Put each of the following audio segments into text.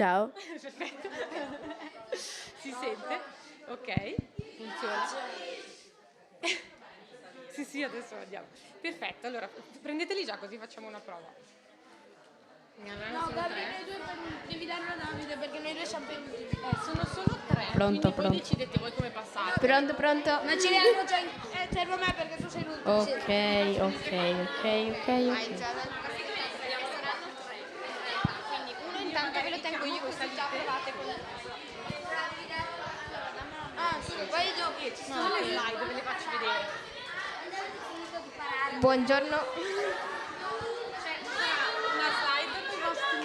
Ciao. Perfetto. Si sente? Ok, funziona. Sì, sì, adesso andiamo. Perfetto, allora prendeteli già così facciamo una prova. No, Gabri, noi due devi darlo a Davide perché noi due siamo venuti. Sono solo tre, Pronto, quindi voi pronto. decidete voi come passate. Pronto, pronto? Ma ci vediamo già servo a me perché tu sei l'ultimo. Ok. Quindi uno intanto ve lo tengo io così già provate con... Ah, sì, poi dopo Ci sono le slide, ve le faccio vedere. Buongiorno. C'è una slide con i vostri...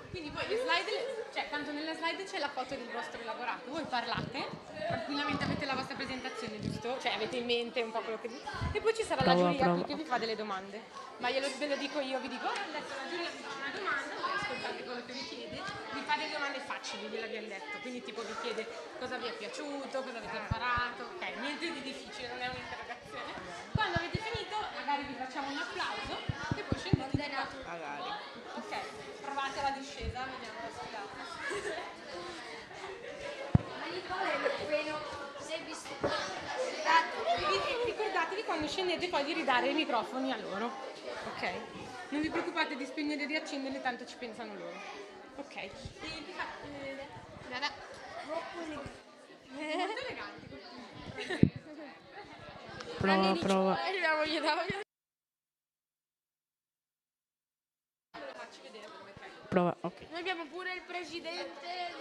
Quindi voi le slide, cioè tanto nella slide c'è la foto del vostro elaborato, voi parlate, tranquillamente avete la vostra presentazione, giusto? Cioè avete in mente un po' quello che dite, e poi ci sarà la giuria qui che vi fa delle domande. Ma ve lo dico io, vi dico, adesso la giuria vi fa una domanda, voi ascoltate quello che vi chiede, vi fa delle domande facili, gliel'abbiamo detto, quindi tipo vi chiede cosa vi è piaciuto, cosa avete imparato, ok, niente di difficile, non è un'interrogazione. Quando avete finito magari vi facciamo un applauso e poi scendete di là. Magari. Ok, provate la discesa, vediamo la scalata. Ma Nicola è quello, sei visto? Ricordatevi quando scendete poi di ridare i microfoni a loro, ok? Non vi preoccupate di spegnere e di accenderli, tanto ci pensano loro. Ok. E vi molto eleganti. Prova. Ve lo faccio vedere come prego. Prova, ok. Noi abbiamo pure il presidente.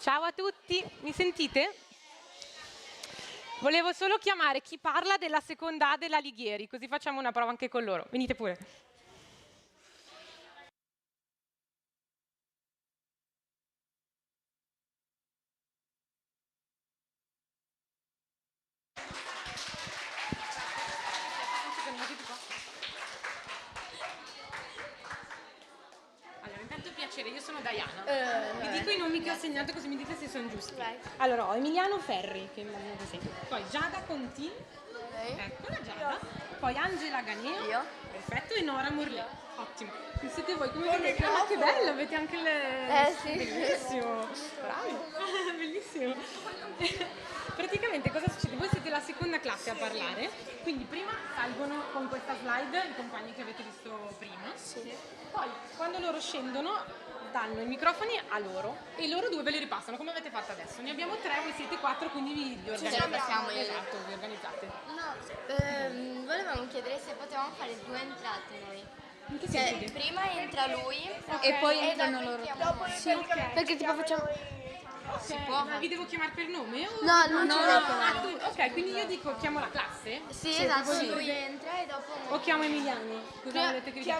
Ciao a tutti, mi sentite? Volevo solo chiamare chi parla della seconda A della Lighieri, così facciamo una prova anche con loro. Venite pure. Allora, intanto piacere, io sono Diana. Vi dico i nomi che ho segnato così mi dite se sono giusti. Allora, ho Emiliano Ferri, che immagino che sia. Poi Giada Contin, eccola Giada. Poi Angela Ganeo. Io. Perfetto, e Nora Morlè. Ottimo. Qui siete voi, come vedete? Ah, che bello, avete anche le... Sì. Bellissimo. Bravi. Bellissimo. Praticamente cosa succede? Voi siete la seconda classe a parlare, quindi prima salgono con questa slide i compagni che avete visto prima. Sì. Poi quando loro scendono danno i microfoni a loro e loro due ve li ripassano come avete fatto adesso. Ne abbiamo tre, voi siete quattro, quindi vi organizzate. Esatto, vi organizzate. No, volevamo chiedere se potevamo fare due entrate noi. In che Cioè, senso? prima entra lui E poi e entrano dopo loro. entriamo noi. Sì, perché tipo facciamo... Si può? Ma vi devo chiamare per nome? O... No, non ci devo chiamare. Ok, quindi io dico chiamo la classe? Sì, esatto, lui entra e dopo O chiamo Emiliano? Cosa volete che vi dica?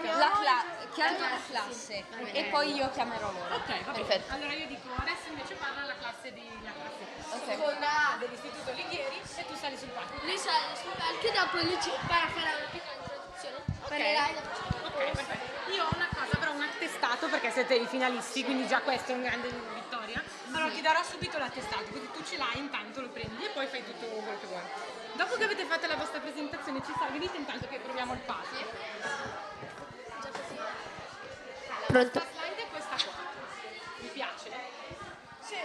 Chiama la classe e poi io chiamerò loro. Ok, va bene. Perfetto. Allora io dico, adesso invece parla la classe seconda A dell'Istituto Lighieri e tu sali sul palco. Lui sale sul palco e dopo lui ci farà una piccola introduzione. Parlerà e dopo Ok, perfetto. Io ho una cosa, però un attestato perché siete i finalisti, quindi già questo è una grande vittoria. Allora ti darò subito l'attestato, così tu ce l'hai, intanto lo prendi e poi fai tutto quello che vuoi. Dopo che avete fatto la vostra presentazione ci sta, venite intanto che proviamo il palco. Pronto? La slide è questa qua. Vi piace? Sì.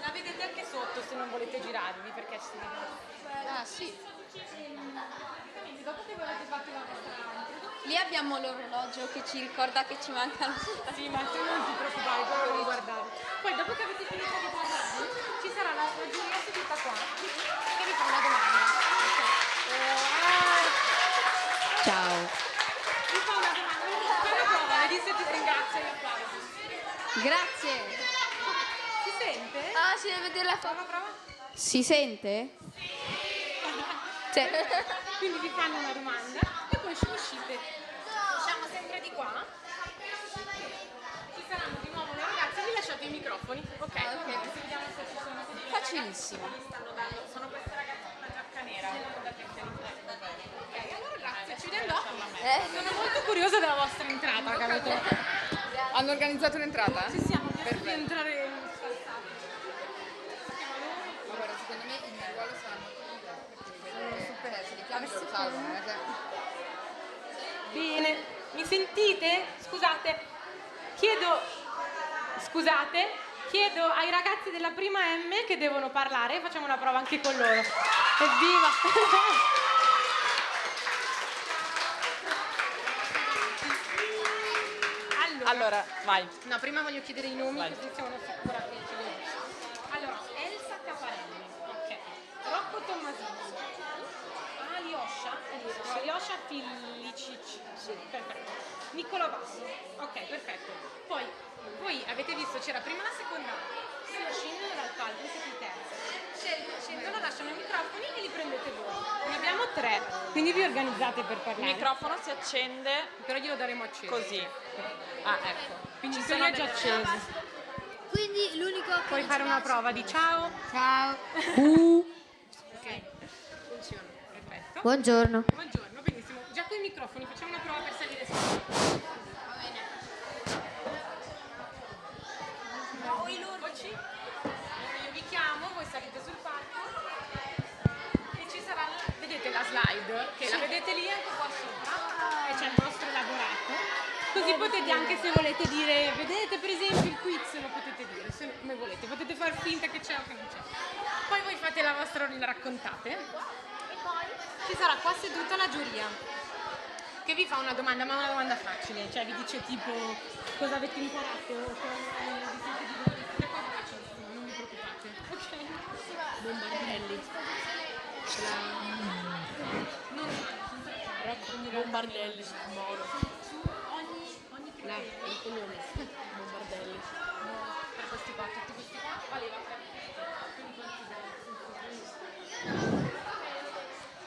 La vedete anche sotto se non volete girarvi perché ci si vede. Ah, sì. Praticamente dopo che voi avete fatto la vostra introduzione. Lì abbiamo l'orologio che ci ricorda che ci mancano. Sì, ma tu non ti preoccupare, poi devi guardare. Poi dopo che avete finito di parlare, ci sarà la giuria seduta qua che vi fa una domanda. Ciao. Vi fa una domanda. Fai una prova, vedi se ti ringrazio e applausi. Grazie. Si sente? Ah, si deve vedere la foto. Prova. Si sente? Cioè, Quindi vi fanno una domanda e poi uscite. Usciamo sempre di qua. Ci saranno di nuovo le ragazze, vi lasciate i microfoni. Ok. Così vediamo se ci sono. facilissimo. Sono queste ragazze con la giacca nera. Ok, allora grazie, ci vediamo dopo. Sono molto curiosa della vostra entrata che avete. Hanno organizzato un'entrata? Ci siamo riusciti di entrare in Ma guarda, secondo me il mio ruolo sarà molto migliore perché se li chiami lo salvano. Bene, mi sentite? Chiedo ai ragazzi della prima M che devono parlare, facciamo una prova anche con loro. Evviva! Allora, vai. No, prima voglio chiedere i nomi, Vai. così siamo sicurati che ce li ho. Allora, Elsa Caparelli, ok. Rocco Tommasini, Alyosha Filicic, sì, perfetto. Nicola Basso, ok, perfetto. Poi, voi avete visto, c'era prima la seconda, scendono dal palco, siete i terzi. Scendono, lasciano i microfoni e li prendete voi. Ne abbiamo 3, quindi vi organizzate per parlare. Il microfono si accende Però glielo daremo acceso. così. Ah, ecco. Quindi Ci quello sono è già delle- acceso. Quindi l'unico che Puoi fare una prova di ciao. Ciao. Ok, funziona, perfetto. Buongiorno. Buongiorno, benissimo. Già con i microfoni facciamo una prova per salire su. Va bene. Voci. Io vi chiamo, voi salite sul palco e ci sarà, vedete la slide, che la vedete lì anche qua sopra e c'è il vostro elaborato. Così potete anche se volete dire, vedete per esempio il quiz, lo potete dire, se come volete, potete far finta che c'è o che non c'è. Poi voi fate la vostra, la raccontate e poi ci sarà qua seduta la giuria che vi fa una domanda, ma una domanda facile, cioè vi dice tipo cosa avete imparato o cosa vi siete divertiti, le cose facilissime, non vi preoccupate. Ok. Bombardelli. Bombardelli, Moro. Ogni criterio. Il cognome. Bombardelli. Per questi qua, tutti questi qua, valeva per quindi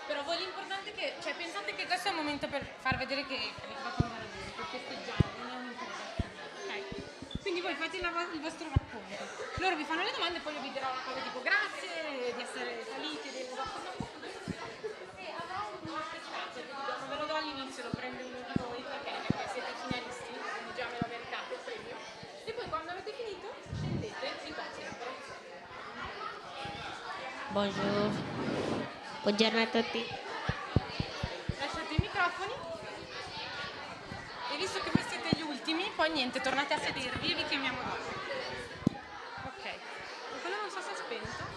però voi l'importante è che, cioè pensate che questo è un momento per far vedere che avete fatto andare bene, per festeggiare, non è un'interrogazione, ok? Quindi voi fate il vostro racconto, loro vi fanno le domande e poi io vi dirò una cosa tipo grazie di essere saliti del vostro e avrò un pezzetto, ve lo do all'inizio, lo prende uno di voi perché siete finalisti, quindi già me lo meritate il premio. E poi quando avete finito scendete di qua sempre. Buongiorno a tutti. Lasciate i microfoni e visto che voi siete gli ultimi, poi niente, tornate a sedervi e vi chiamiamo dopo. Ok, quello non so se è spento.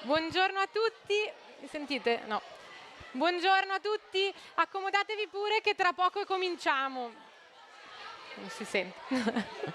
Buongiorno a tutti. Mi sentite? No. Buongiorno a tutti. Accomodatevi pure che tra poco cominciamo. Non si sente.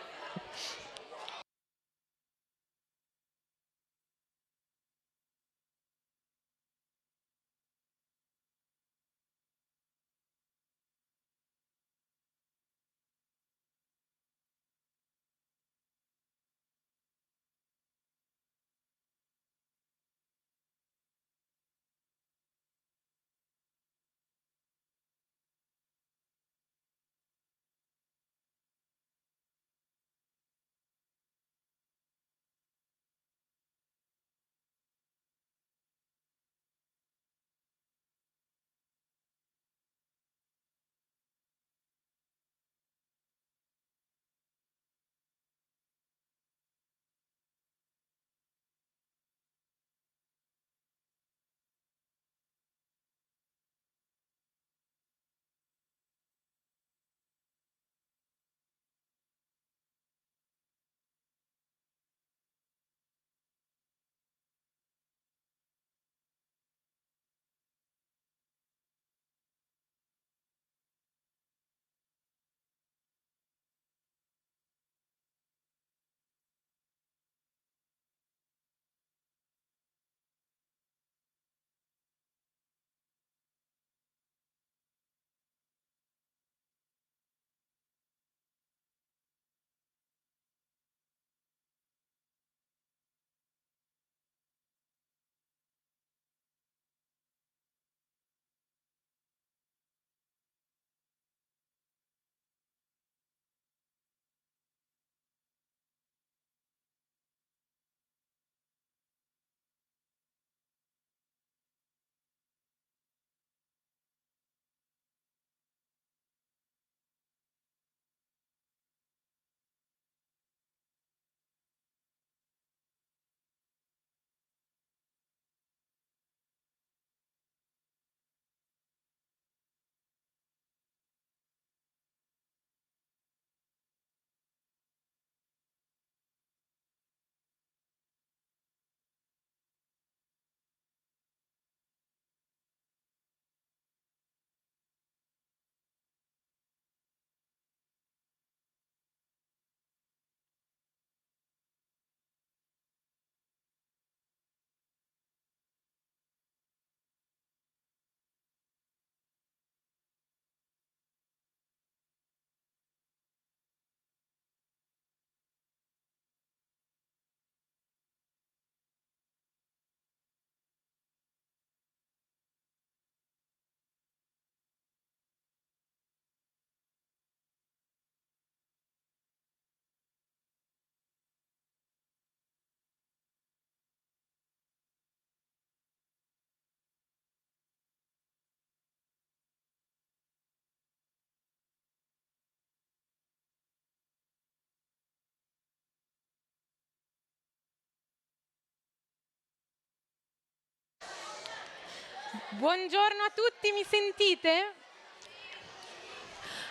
Buongiorno a tutti, mi sentite?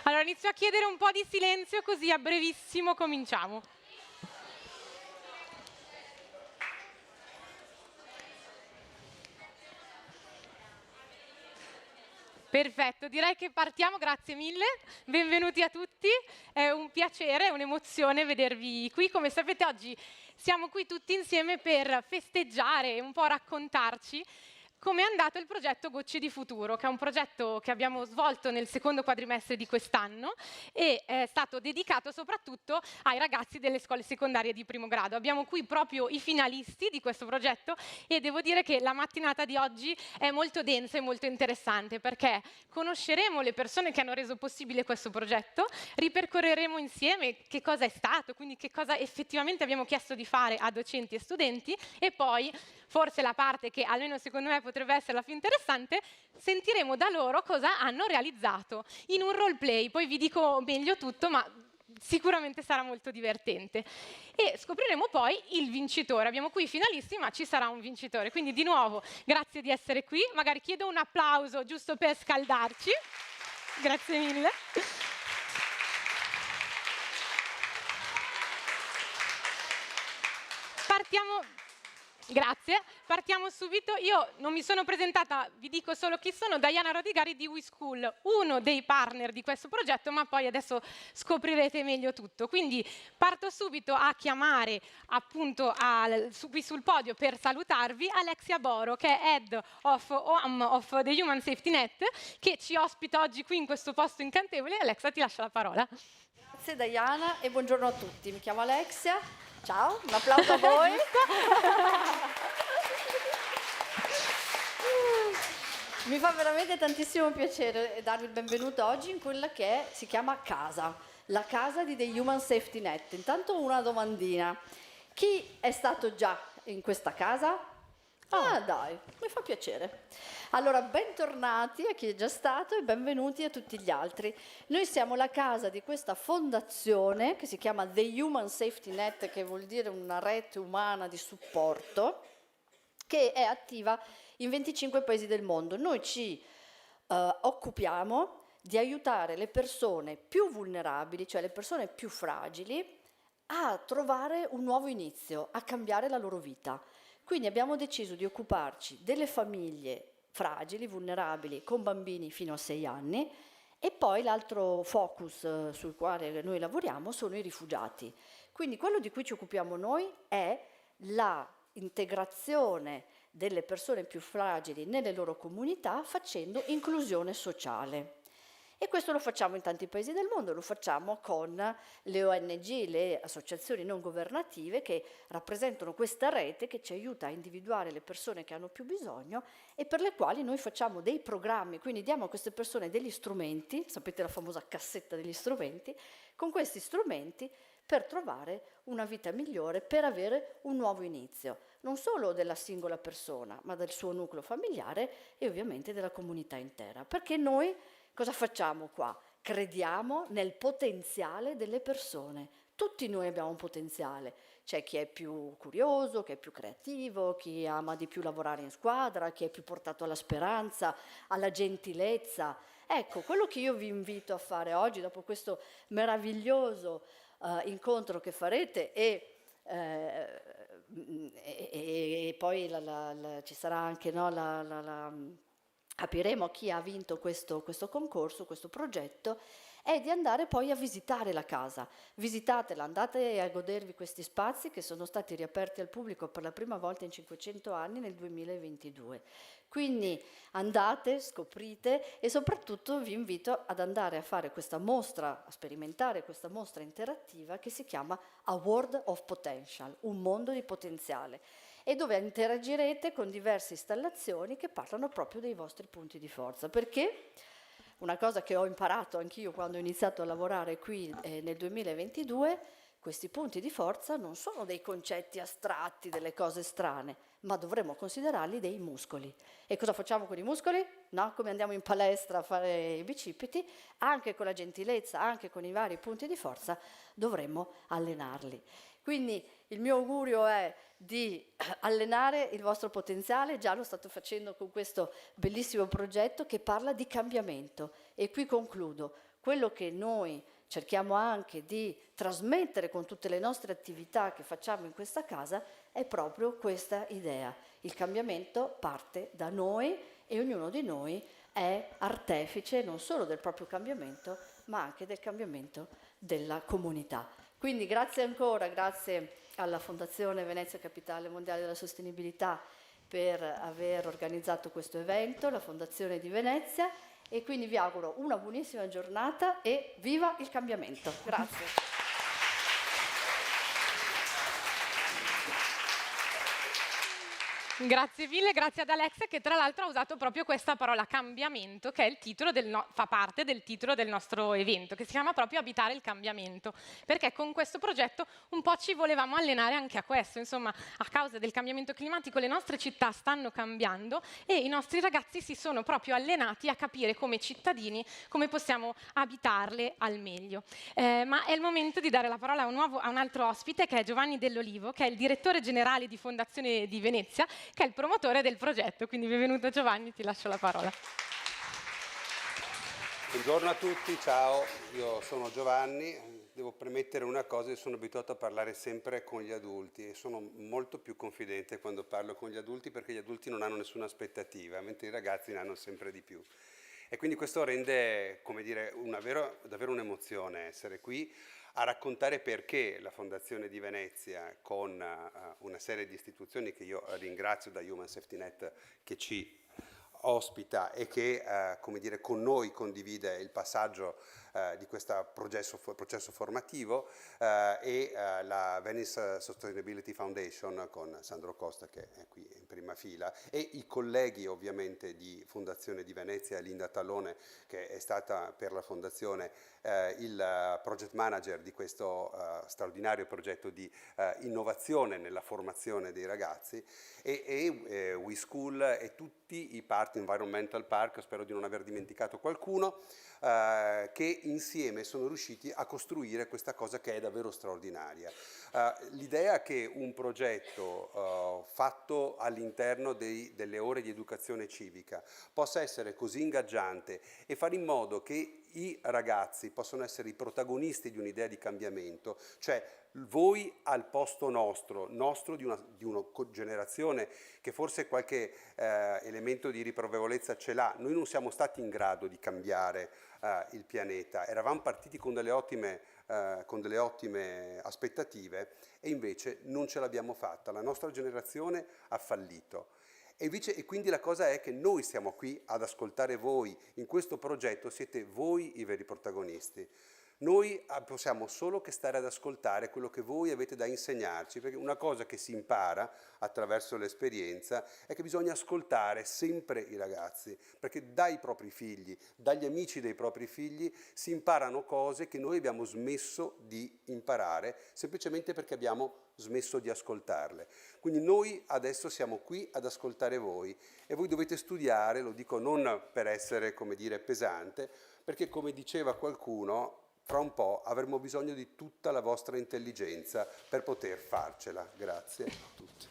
Allora inizio a chiedere un po' di silenzio così a brevissimo cominciamo. Perfetto, direi che partiamo, grazie mille, benvenuti a tutti, è un piacere, è un'emozione vedervi qui. Come sapete oggi siamo qui tutti insieme per festeggiare e un po' raccontarci come è andato il progetto Gocce di Futuro, che è un progetto che abbiamo svolto nel secondo quadrimestre di quest'anno e è stato dedicato soprattutto ai ragazzi delle scuole secondarie di primo grado. Abbiamo qui proprio i finalisti di questo progetto e devo dire che la mattinata di oggi è molto densa e molto interessante perché conosceremo le persone che hanno reso possibile questo progetto, ripercorreremo insieme che cosa è stato, quindi che cosa effettivamente abbiamo chiesto di fare a docenti e studenti e poi, forse la parte che almeno secondo me potrebbe essere la più interessante, sentiremo da loro cosa hanno realizzato in un roleplay. Poi vi dico meglio tutto, ma sicuramente sarà molto divertente. E scopriremo poi il vincitore. Abbiamo qui i finalisti, ma ci sarà un vincitore. Quindi di nuovo, grazie di essere qui. Magari chiedo un applauso giusto per scaldarci. Grazie mille. Grazie, partiamo subito. Io non mi sono presentata, vi dico solo chi sono, Diana Rodigari di WeSchool, uno dei partner di questo progetto, ma poi adesso scoprirete meglio tutto. Quindi parto subito a chiamare appunto qui sul podio per salutarvi Alexia Boro, che è Head of OAM of the Human Safety Net, che ci ospita oggi qui in questo posto incantevole. Alexia, ti lascio la parola. Grazie Diana e buongiorno a tutti, mi chiamo Alexia, ciao, un applauso a voi. Mi fa veramente tantissimo piacere darvi il benvenuto oggi in quella che si chiama casa, la casa di The Human Safety Net. Intanto una domandina, chi è stato già in questa casa? Ah dai, mi fa piacere. Allora, bentornati a chi è già stato e benvenuti a tutti gli altri. Noi siamo la casa di questa fondazione che si chiama The Human Safety Net, che vuol dire una rete umana di supporto, che è attiva in 25 paesi del mondo. Noi ci occupiamo di aiutare le persone più vulnerabili, cioè le persone più fragili, a trovare un nuovo inizio, a cambiare la loro vita. Quindi abbiamo deciso di occuparci delle famiglie fragili, vulnerabili, con bambini fino a 6 anni, e poi l'altro focus sul quale noi lavoriamo sono i rifugiati. Quindi quello di cui ci occupiamo noi è la integrazione delle persone più fragili nelle loro comunità facendo inclusione sociale. E questo lo facciamo in tanti paesi del mondo, lo facciamo con le ONG, le associazioni non governative che rappresentano questa rete che ci aiuta a individuare le persone che hanno più bisogno e per le quali noi facciamo dei programmi, quindi diamo a queste persone degli strumenti, sapete la famosa cassetta degli strumenti, con questi strumenti per trovare una vita migliore, per avere un nuovo inizio, non solo della singola persona, ma del suo nucleo familiare e ovviamente della comunità intera. Perché noi cosa facciamo qua? Crediamo nel potenziale delle persone. Tutti noi abbiamo un potenziale. C'è chi è più curioso, chi è più creativo, chi ama di più lavorare in squadra, chi è più portato alla speranza, alla gentilezza. Ecco, quello che io vi invito a fare oggi, dopo questo meraviglioso incontro che farete e poi ci sarà anche capiremo chi ha vinto questo concorso, questo progetto, è di andare poi a visitare la casa. Visitatela, andate a godervi questi spazi che sono stati riaperti al pubblico per la prima volta in 500 anni nel 2022. Quindi andate, scoprite e soprattutto vi invito ad andare a fare questa mostra, a sperimentare questa mostra interattiva che si chiama A World of Potential, un mondo di potenziale, e dove interagirete con diverse installazioni che parlano proprio dei vostri punti di forza. Perché una cosa che ho imparato anch'io quando ho iniziato a lavorare qui nel 2022, questi punti di forza non sono dei concetti astratti, delle cose strane, ma dovremmo considerarli dei muscoli. E cosa facciamo con i muscoli? No? Come andiamo in palestra a fare i bicipiti, anche con la gentilezza, anche con i vari punti di forza, dovremmo allenarli. Quindi il mio augurio è di allenare il vostro potenziale, già lo state facendo con questo bellissimo progetto che parla di cambiamento. E qui concludo, quello che noi cerchiamo anche di trasmettere con tutte le nostre attività che facciamo in questa casa è proprio questa idea. Il cambiamento parte da noi e ognuno di noi è artefice non solo del proprio cambiamento, ma anche del cambiamento della comunità. Quindi grazie ancora, grazie alla Fondazione Venezia Capitale Mondiale della Sostenibilità per aver organizzato questo evento, la Fondazione di Venezia, e quindi vi auguro una buonissima giornata e viva il cambiamento. Grazie. Grazie mille, grazie ad Alexia che tra l'altro ha usato proprio questa parola cambiamento, che è il titolo fa parte del titolo del nostro evento, che si chiama proprio Abitare il cambiamento, perché con questo progetto un po' ci volevamo allenare anche a questo. Insomma, a causa del cambiamento climatico le nostre città stanno cambiando e i nostri ragazzi si sono proprio allenati a capire come cittadini come possiamo abitarle al meglio. Ma è il momento di dare la parola a un altro ospite, che è Giovanni Dell'Olivo, che è il direttore generale di Fondazione di Venezia, che è il promotore del progetto. Quindi benvenuto Giovanni, ti lascio la parola. Buongiorno a tutti, ciao, io sono Giovanni, devo premettere una cosa: io sono abituato a parlare sempre con gli adulti e sono molto più confidente quando parlo con gli adulti, perché gli adulti non hanno nessuna aspettativa, mentre i ragazzi ne hanno sempre di più. E quindi questo rende, come dire, davvero un'emozione essere qui a raccontare perché la Fondazione di Venezia, con una serie di istituzioni che io ringrazio, da Human Safety Net che ci ospita e che come dire, con noi condivide il passaggio di questo processo formativo, e la Venice Sustainability Foundation con Sandro Costa, che è qui in prima fila, e i colleghi ovviamente di Fondazione di Venezia, Linda Tallone, che è stata per la Fondazione il project manager di questo straordinario progetto di innovazione nella formazione dei ragazzi, e WeSchool e tutti i Environmental Park, spero di non aver dimenticato qualcuno, che insieme sono riusciti a costruire questa cosa che è davvero straordinaria. L'idea che un progetto fatto all'interno delle ore di educazione civica possa essere così ingaggiante e fare in modo che i ragazzi possano essere i protagonisti di un'idea di cambiamento, cioè voi al posto nostro di una generazione che forse qualche elemento di riprovevolezza ce l'ha. Noi non siamo stati in grado di cambiare il pianeta, eravamo partiti con delle ottime aspettative e invece non ce l'abbiamo fatta, la nostra generazione ha fallito. E quindi la cosa è che noi siamo qui ad ascoltare voi, in questo progetto siete voi i veri protagonisti. Noi possiamo solo che stare ad ascoltare quello che voi avete da insegnarci, perché una cosa che si impara attraverso l'esperienza è che bisogna ascoltare sempre i ragazzi, perché dai propri figli, dagli amici dei propri figli si imparano cose che noi abbiamo smesso di imparare, semplicemente perché abbiamo smesso di ascoltarle. Quindi noi adesso siamo qui ad ascoltare voi e voi dovete studiare, lo dico non per essere, come dire, pesante, perché come diceva qualcuno, fra un po' avremo bisogno di tutta la vostra intelligenza per poter farcela. Grazie a tutti.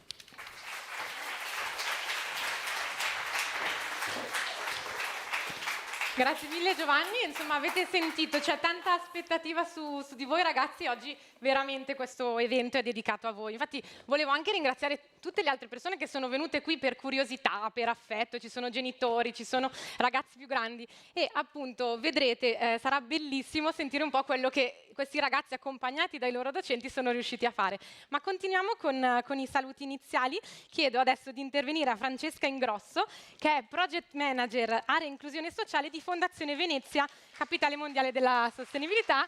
Grazie mille Giovanni, insomma avete sentito, c'è tanta aspettativa su di voi ragazzi, oggi veramente questo evento è dedicato a voi. Infatti volevo anche ringraziare tutte le altre persone che sono venute qui per curiosità, per affetto, ci sono genitori, ci sono ragazzi più grandi e appunto vedrete, sarà bellissimo sentire un po' quello che questi ragazzi accompagnati dai loro docenti sono riusciti a fare. Ma continuiamo con i saluti iniziali, chiedo adesso di intervenire a Francesca Ingrosso, che è Project Manager Area Inclusione Sociale di Fondazione Venezia, Capitale Mondiale della Sostenibilità,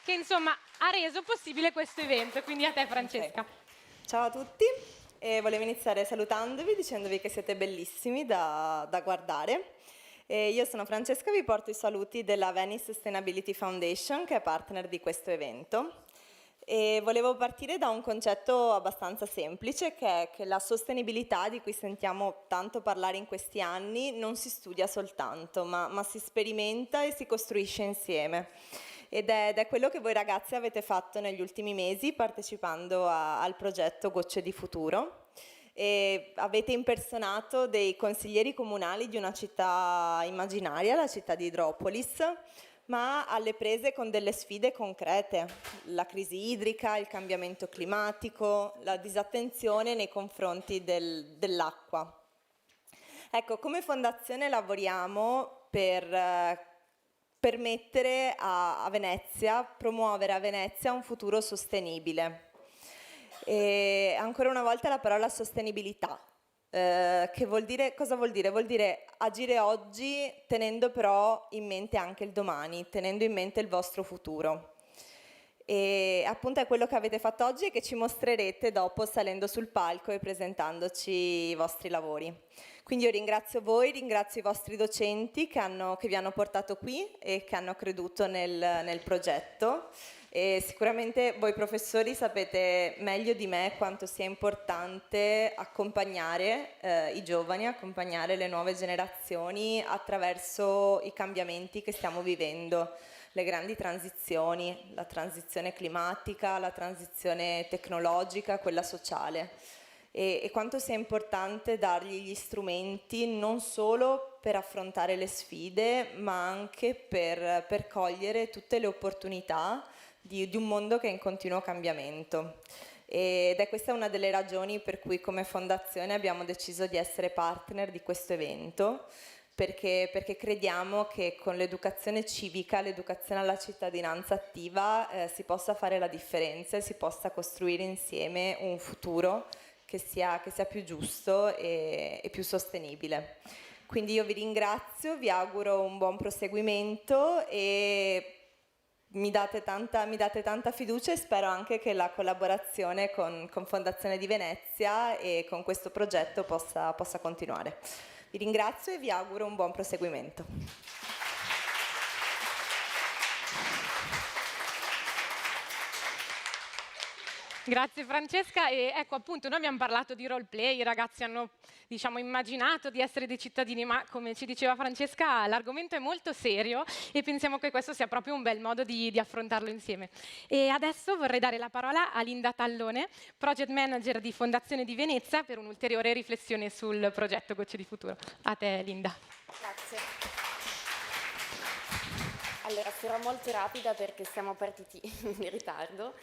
che insomma ha reso possibile questo evento. Quindi a te Francesca. Okay. Ciao a tutti, e volevo iniziare salutandovi, dicendovi che siete bellissimi da guardare. Io sono Francesca, vi porto i saluti della Venice Sustainability Foundation, che è partner di questo evento. E volevo partire da un concetto abbastanza semplice, che è che la sostenibilità di cui sentiamo tanto parlare in questi anni non si studia soltanto, ma si sperimenta e si costruisce insieme. Ed è quello che voi ragazzi avete fatto negli ultimi mesi partecipando al progetto Gocce di Futuro. E avete impersonato dei consiglieri comunali di una città immaginaria, la città di Idropolis, ma alle prese con delle sfide concrete, la crisi idrica, il cambiamento climatico, la disattenzione nei confronti dell'acqua. Ecco, come fondazione lavoriamo per permettere a Venezia, promuovere a Venezia un futuro sostenibile. E ancora una volta la parola sostenibilità. Che vuol dire, cosa vuol dire? Vuol dire agire oggi tenendo però in mente anche il domani, tenendo in mente il vostro futuro. E appunto è quello che avete fatto oggi e che ci mostrerete dopo salendo sul palco e presentandoci i vostri lavori. Quindi io ringrazio voi, ringrazio i vostri docenti che vi hanno portato qui e che hanno creduto nel progetto. E sicuramente voi professori sapete meglio di me quanto sia importante accompagnare i giovani, accompagnare le nuove generazioni attraverso i cambiamenti che stiamo vivendo, le grandi transizioni, la transizione climatica, la transizione tecnologica, quella sociale. E quanto sia importante dargli gli strumenti non solo per affrontare le sfide, ma anche per cogliere tutte le opportunità di un mondo che è in continuo cambiamento. Ed è questa una delle ragioni per cui come fondazione abbiamo deciso di essere partner di questo evento, perché crediamo che con l'educazione civica, l'educazione alla cittadinanza attiva, si possa fare la differenza e si possa costruire insieme un futuro che sia più giusto e più sostenibile. Quindi io vi ringrazio, vi auguro un buon proseguimento e mi date tanta fiducia e spero anche che la collaborazione con Fondazione di Venezia e con questo progetto possa continuare. Vi ringrazio e vi auguro un buon proseguimento. Grazie Francesca, e ecco appunto noi abbiamo parlato di role play, i ragazzi hanno immaginato di essere dei cittadini, ma come ci diceva Francesca l'argomento è molto serio e pensiamo che questo sia proprio un bel modo di affrontarlo insieme. E adesso vorrei dare la parola a Linda Tallone, Project Manager di Fondazione di Venezia, per un'ulteriore riflessione sul progetto Gocce di Futuro. A te Linda. Grazie. Allora, sarò molto rapida perché siamo partiti in ritardo.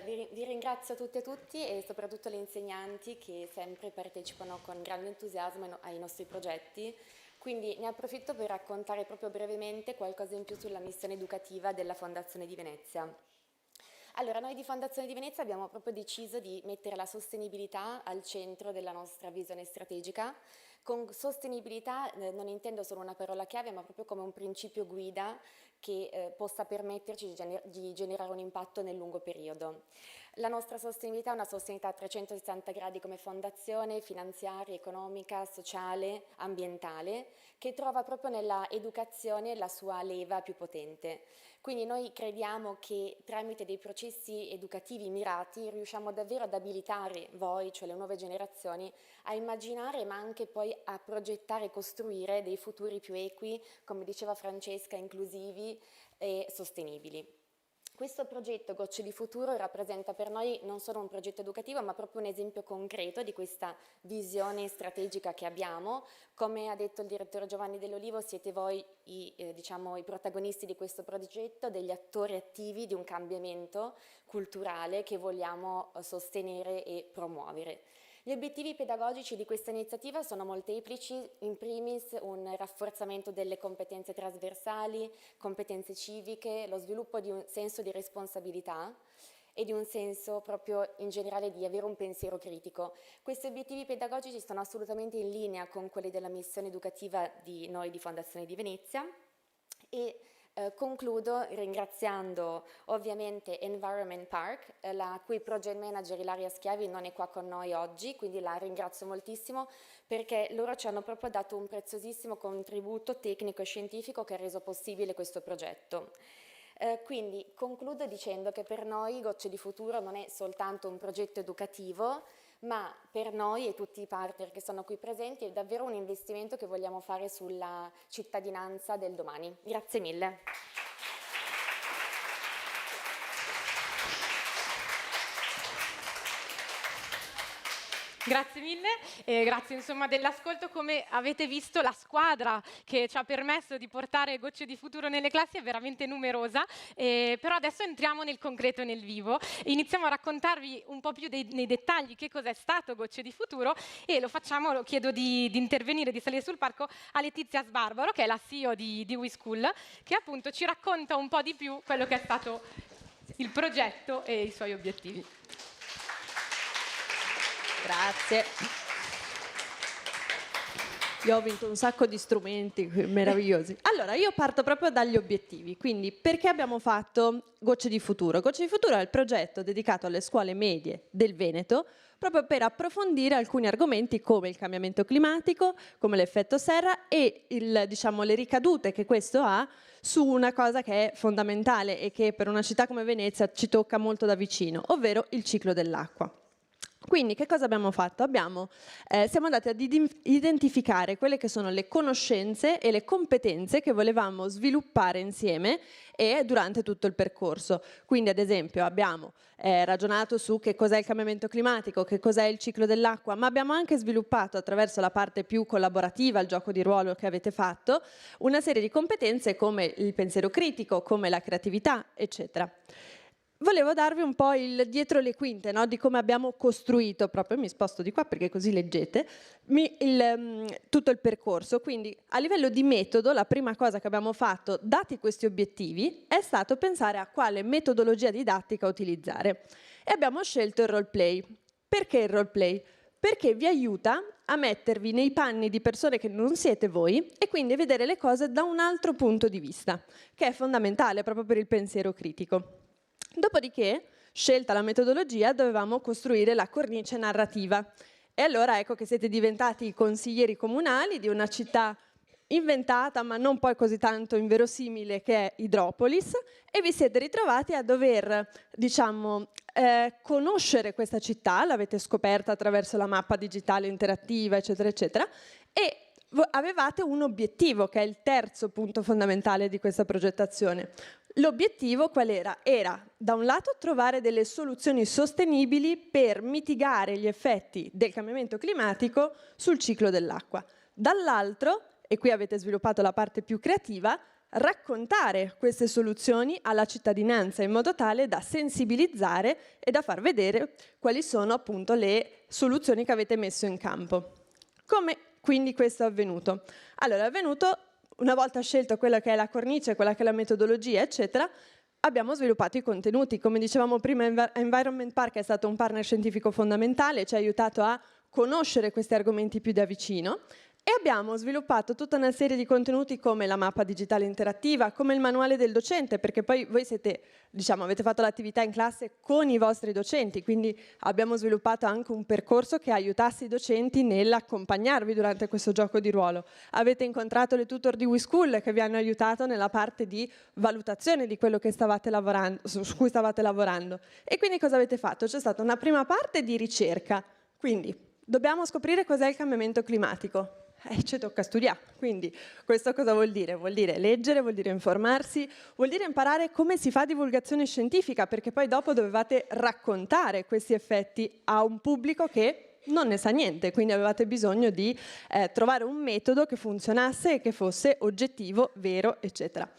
Vi ringrazio a tutte e tutti e soprattutto le insegnanti che sempre partecipano con grande entusiasmo ai nostri progetti. Quindi ne approfitto per raccontare proprio brevemente qualcosa in più sulla missione educativa della Fondazione di Venezia. Allora, noi di Fondazione di Venezia abbiamo proprio deciso di mettere la sostenibilità al centro della nostra visione strategica. Con sostenibilità non intendo solo una parola chiave, ma proprio come un principio guida che possa permetterci di generare un impatto nel lungo periodo. La nostra sostenibilità è una sostenibilità a 360 gradi come fondazione, finanziaria, economica, sociale, ambientale, che trova proprio nella educazione la sua leva più potente. Quindi noi crediamo che tramite dei processi educativi mirati riusciamo davvero ad abilitare voi, cioè le nuove generazioni, a immaginare ma anche poi a progettare e costruire dei futuri più equi, come diceva Francesca, inclusivi e sostenibili. Questo progetto Gocce di Futuro rappresenta per noi non solo un progetto educativo, ma proprio un esempio concreto di questa visione strategica che abbiamo. Come ha detto il direttore Giovanni Dell'Olivo, siete voi i protagonisti di questo progetto, degli attori attivi di un cambiamento culturale che vogliamo sostenere e promuovere. Gli obiettivi pedagogici di questa iniziativa sono molteplici, in primis un rafforzamento delle competenze trasversali, competenze civiche, lo sviluppo di un senso di responsabilità e di un senso proprio in generale di avere un pensiero critico. Questi obiettivi pedagogici sono assolutamente in linea con quelli della missione educativa di noi di Fondazione di Venezia e concludo ringraziando ovviamente Environment Park, la cui project manager Ilaria Schiavi non è qua con noi oggi, quindi la ringrazio moltissimo perché loro ci hanno proprio dato un preziosissimo contributo tecnico e scientifico che ha reso possibile questo progetto. Quindi concludo dicendo che per noi Gocce di Futuro non è soltanto un progetto educativo, ma per noi e tutti i partner che sono qui presenti è davvero un investimento che vogliamo fare sulla cittadinanza del domani. Grazie mille. Grazie mille e grazie insomma dell'ascolto. Come avete visto la squadra che ci ha permesso di portare Gocce di Futuro nelle classi è veramente numerosa, però adesso entriamo nel concreto e nel vivo. Iniziamo a raccontarvi un po' più nei dettagli che cos'è stato Gocce di Futuro e lo chiedo di intervenire, di salire sul palco a Letizia Sbarbaro, che è la CEO di WeSchool, che appunto ci racconta un po' di più quello che è stato il progetto e i suoi obiettivi. Grazie. Io ho vinto un sacco di strumenti meravigliosi. Allora, io parto proprio dagli obiettivi. Quindi, perché abbiamo fatto Gocce di Futuro? Gocce di Futuro è il progetto dedicato alle scuole medie del Veneto, proprio per approfondire alcuni argomenti come il cambiamento climatico, come l'effetto serra e le ricadute che questo ha su una cosa che è fondamentale e che per una città come Venezia ci tocca molto da vicino, ovvero il ciclo dell'acqua. Quindi che cosa abbiamo fatto? Siamo andati ad identificare quelle che sono le conoscenze e le competenze che volevamo sviluppare insieme e durante tutto il percorso. Quindi ad esempio abbiamo ragionato su che cos'è il cambiamento climatico, che cos'è il ciclo dell'acqua, ma abbiamo anche sviluppato attraverso la parte più collaborativa, il gioco di ruolo che avete fatto, una serie di competenze come il pensiero critico, come la creatività, eccetera. volevo darvi un po' il dietro le quinte, no? Di come abbiamo costruito, proprio mi sposto di qua perché così leggete, tutto il percorso. Quindi a livello di metodo la prima cosa che abbiamo fatto, dati questi obiettivi, è stato pensare a quale metodologia didattica utilizzare. E abbiamo scelto il roleplay. Perché il roleplay? Perché vi aiuta a mettervi nei panni di persone che non siete voi e quindi vedere le cose da un altro punto di vista, che è fondamentale proprio per il pensiero critico. Dopodiché, scelta la metodologia, dovevamo costruire la cornice narrativa. E allora ecco che siete diventati i consiglieri comunali di una città inventata, ma non poi così tanto inverosimile, che è Hydropolis, e vi siete ritrovati a dover, diciamo, conoscere questa città, l'avete scoperta attraverso la mappa digitale interattiva, eccetera, eccetera, e avevate un obiettivo, che è il terzo punto fondamentale di questa progettazione. L'obiettivo qual era? Era, da un lato, trovare delle soluzioni sostenibili per mitigare gli effetti del cambiamento climatico sul ciclo dell'acqua. Dall'altro, e qui avete sviluppato la parte più creativa, raccontare queste soluzioni alla cittadinanza in modo tale da sensibilizzare e da far vedere quali sono appunto le soluzioni che avete messo in campo. Come quindi questo è avvenuto? Allora, è avvenuto una volta scelto quella che è la cornice, quella che è la metodologia, eccetera, abbiamo sviluppato i contenuti. Come dicevamo prima, Environment Park è stato un partner scientifico fondamentale, ci ha aiutato a conoscere questi argomenti più da vicino. E abbiamo sviluppato tutta una serie di contenuti come la mappa digitale interattiva, come il manuale del docente, perché poi voi siete, diciamo, avete fatto l'attività in classe con i vostri docenti, quindi abbiamo sviluppato anche un percorso che aiutasse i docenti nell'accompagnarvi durante questo gioco di ruolo. Avete incontrato le tutor di WeSchool che vi hanno aiutato nella parte di valutazione di quello che stavate lavorando, su cui stavate lavorando. E quindi cosa avete fatto? C'è stata una prima parte di ricerca, quindi dobbiamo scoprire cos'è il cambiamento climatico. Ci tocca studiare, quindi questo cosa vuol dire? Vuol dire leggere, vuol dire informarsi, vuol dire imparare come si fa divulgazione scientifica, perché poi dopo dovevate raccontare questi effetti a un pubblico che non ne sa niente, quindi avevate bisogno di trovare un metodo che funzionasse e che fosse oggettivo, vero, eccetera.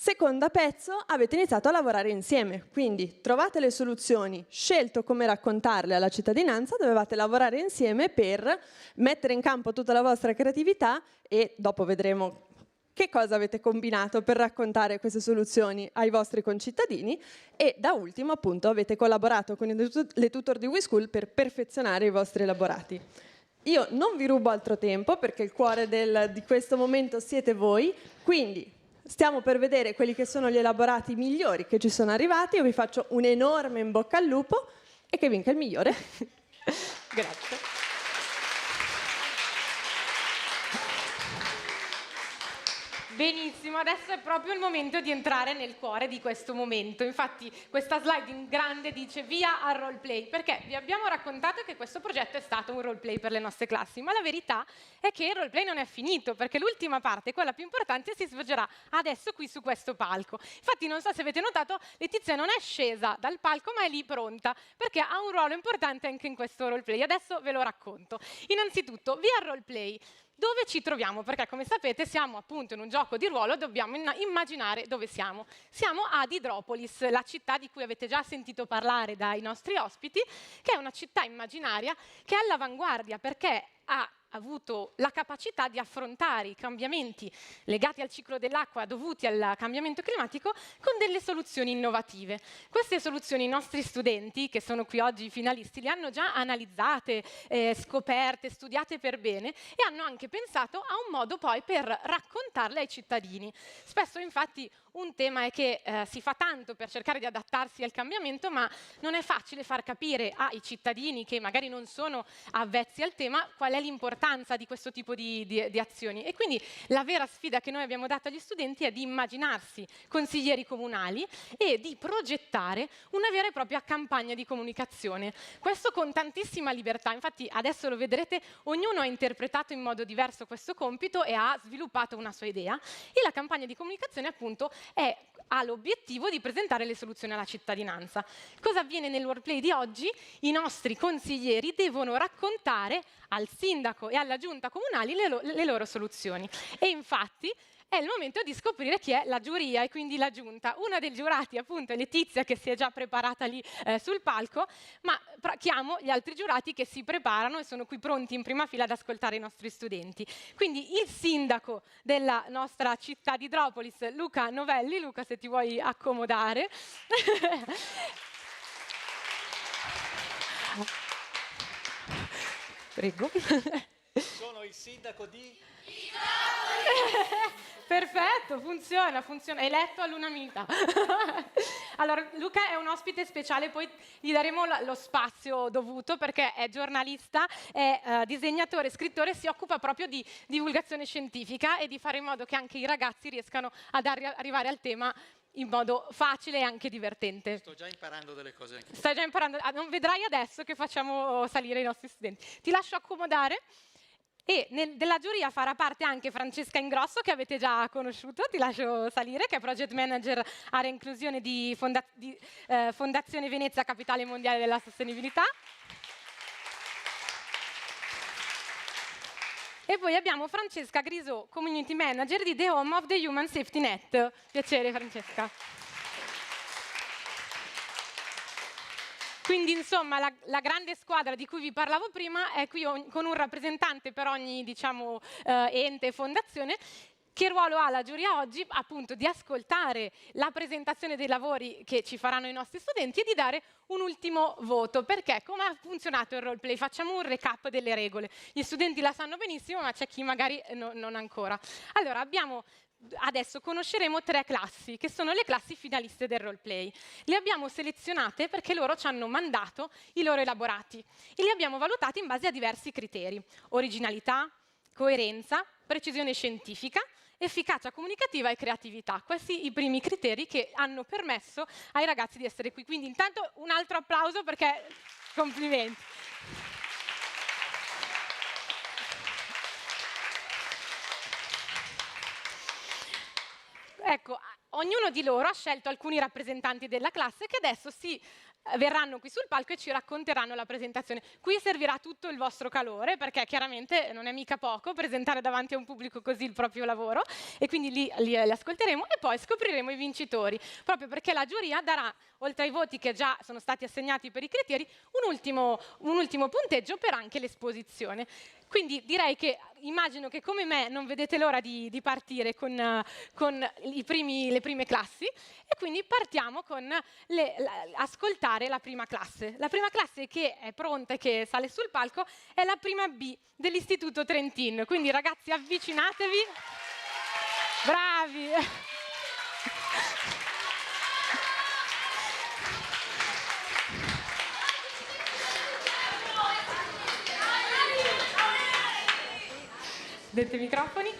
Seconda pezzo, avete iniziato a lavorare insieme, quindi trovate le soluzioni, scelto come raccontarle alla cittadinanza, dovevate lavorare insieme per mettere in campo tutta la vostra creatività e dopo vedremo che cosa avete combinato per raccontare queste soluzioni ai vostri concittadini e da ultimo appunto avete collaborato con le tutor di WeSchool per perfezionare i vostri elaborati. Io non vi rubo altro tempo perché il cuore di questo momento siete voi, quindi stiamo per vedere quelli che sono gli elaborati migliori che ci sono arrivati. Io vi faccio un enorme in bocca al lupo e che vinca il migliore. Grazie. Benissimo, adesso è proprio il momento di entrare nel cuore di questo momento. Infatti questa slide in grande dice via al roleplay, perché vi abbiamo raccontato che questo progetto è stato un roleplay per le nostre classi, ma la verità è che il roleplay non è finito, perché l'ultima parte, quella più importante, si svolgerà adesso qui su questo palco. Infatti non so se avete notato, Letizia non è scesa dal palco, ma è lì pronta, perché ha un ruolo importante anche in questo roleplay. Adesso ve lo racconto. Innanzitutto, via al roleplay. Dove ci troviamo? Perché come sapete siamo appunto in un gioco di ruolo, dobbiamo immaginare dove siamo. Siamo ad Hydropolis, la città di cui avete già sentito parlare dai nostri ospiti, che è una città immaginaria che è all'avanguardia perché ha avuto la capacità di affrontare i cambiamenti legati al ciclo dell'acqua dovuti al cambiamento climatico con delle soluzioni innovative. Queste soluzioni i nostri studenti, che sono qui oggi i finalisti, le hanno già analizzate, scoperte, studiate per bene e hanno anche pensato a un modo poi per raccontarle ai cittadini. Spesso infatti un tema è che si fa tanto per cercare di adattarsi al cambiamento, ma non è facile far capire ai cittadini che magari non sono avvezzi al tema qual è l'importanza di questo tipo di azioni. E quindi la vera sfida che noi abbiamo dato agli studenti è di immaginarsi consiglieri comunali e di progettare una vera e propria campagna di comunicazione. Questo con tantissima libertà, infatti adesso lo vedrete, ognuno ha interpretato in modo diverso questo compito e ha sviluppato una sua idea e la campagna di comunicazione appunto ha l'obiettivo di presentare le soluzioni alla cittadinanza. Cosa avviene nel roleplay di oggi? I nostri consiglieri devono raccontare al sindaco e alla giunta comunali le loro soluzioni. E infatti è il momento di scoprire chi è la giuria e quindi la giunta. Una dei giurati appunto è Letizia, che si è già preparata lì sul palco, ma chiamo gli altri giurati che si preparano e sono qui pronti in prima fila ad ascoltare i nostri studenti. Quindi il sindaco della nostra città di Idropolis, Luca Novelli. Luca, se ti vuoi accomodare. Prego. Sono il sindaco di... Perfetto, funziona, eletto all'unanimità. Allora, Luca è un ospite speciale, poi gli daremo lo spazio dovuto perché è giornalista, è disegnatore, scrittore, si occupa proprio di divulgazione scientifica e di fare in modo che anche i ragazzi riescano ad arrivare al tema in modo facile e anche divertente. Sto già imparando delle cose anche. Stai già imparando, non vedrai adesso che facciamo salire i nostri studenti. Ti lascio accomodare. E della giuria farà parte anche Francesca Ingrosso, che avete già conosciuto, ti lascio salire, che è Project Manager Area Inclusione di Fondazione Venezia, Capitale Mondiale della Sostenibilità. E poi abbiamo Francesca Grisò, Community Manager di The Home of the Human Safety Net. Piacere, Francesca. Quindi insomma la grande squadra di cui vi parlavo prima è qui con un rappresentante per ogni ente e fondazione. Che ruolo ha la giuria oggi? Appunto di ascoltare la presentazione dei lavori che ci faranno i nostri studenti e di dare un ultimo voto. Perché? Come ha funzionato il roleplay? Facciamo un recap delle regole. Gli studenti la sanno benissimo, ma c'è chi magari non ancora. Allora adesso conosceremo 3 classi, che sono le classi finaliste del roleplay. Le abbiamo selezionate perché loro ci hanno mandato i loro elaborati e li abbiamo valutati in base a diversi criteri: originalità, coerenza, precisione scientifica, efficacia comunicativa e creatività. Questi i primi criteri che hanno permesso ai ragazzi di essere qui. Quindi intanto un altro applauso perché complimenti. Ecco, ognuno di loro ha scelto alcuni rappresentanti della classe che adesso verranno qui sul palco e ci racconteranno la presentazione. Qui servirà tutto il vostro calore, perché chiaramente non è mica poco presentare davanti a un pubblico così il proprio lavoro, e quindi li ascolteremo e poi scopriremo i vincitori, proprio perché la giuria darà, oltre ai voti che già sono stati assegnati per i criteri, un ultimo punteggio per anche l'esposizione. Quindi direi che immagino che come me non vedete l'ora di partire con le prime classi, e quindi partiamo con ascoltare la prima classe. La prima classe che è pronta e che sale sul palco è la prima B dell'Istituto Trentin. Quindi ragazzi, avvicinatevi. Bravi! Dette microfoni.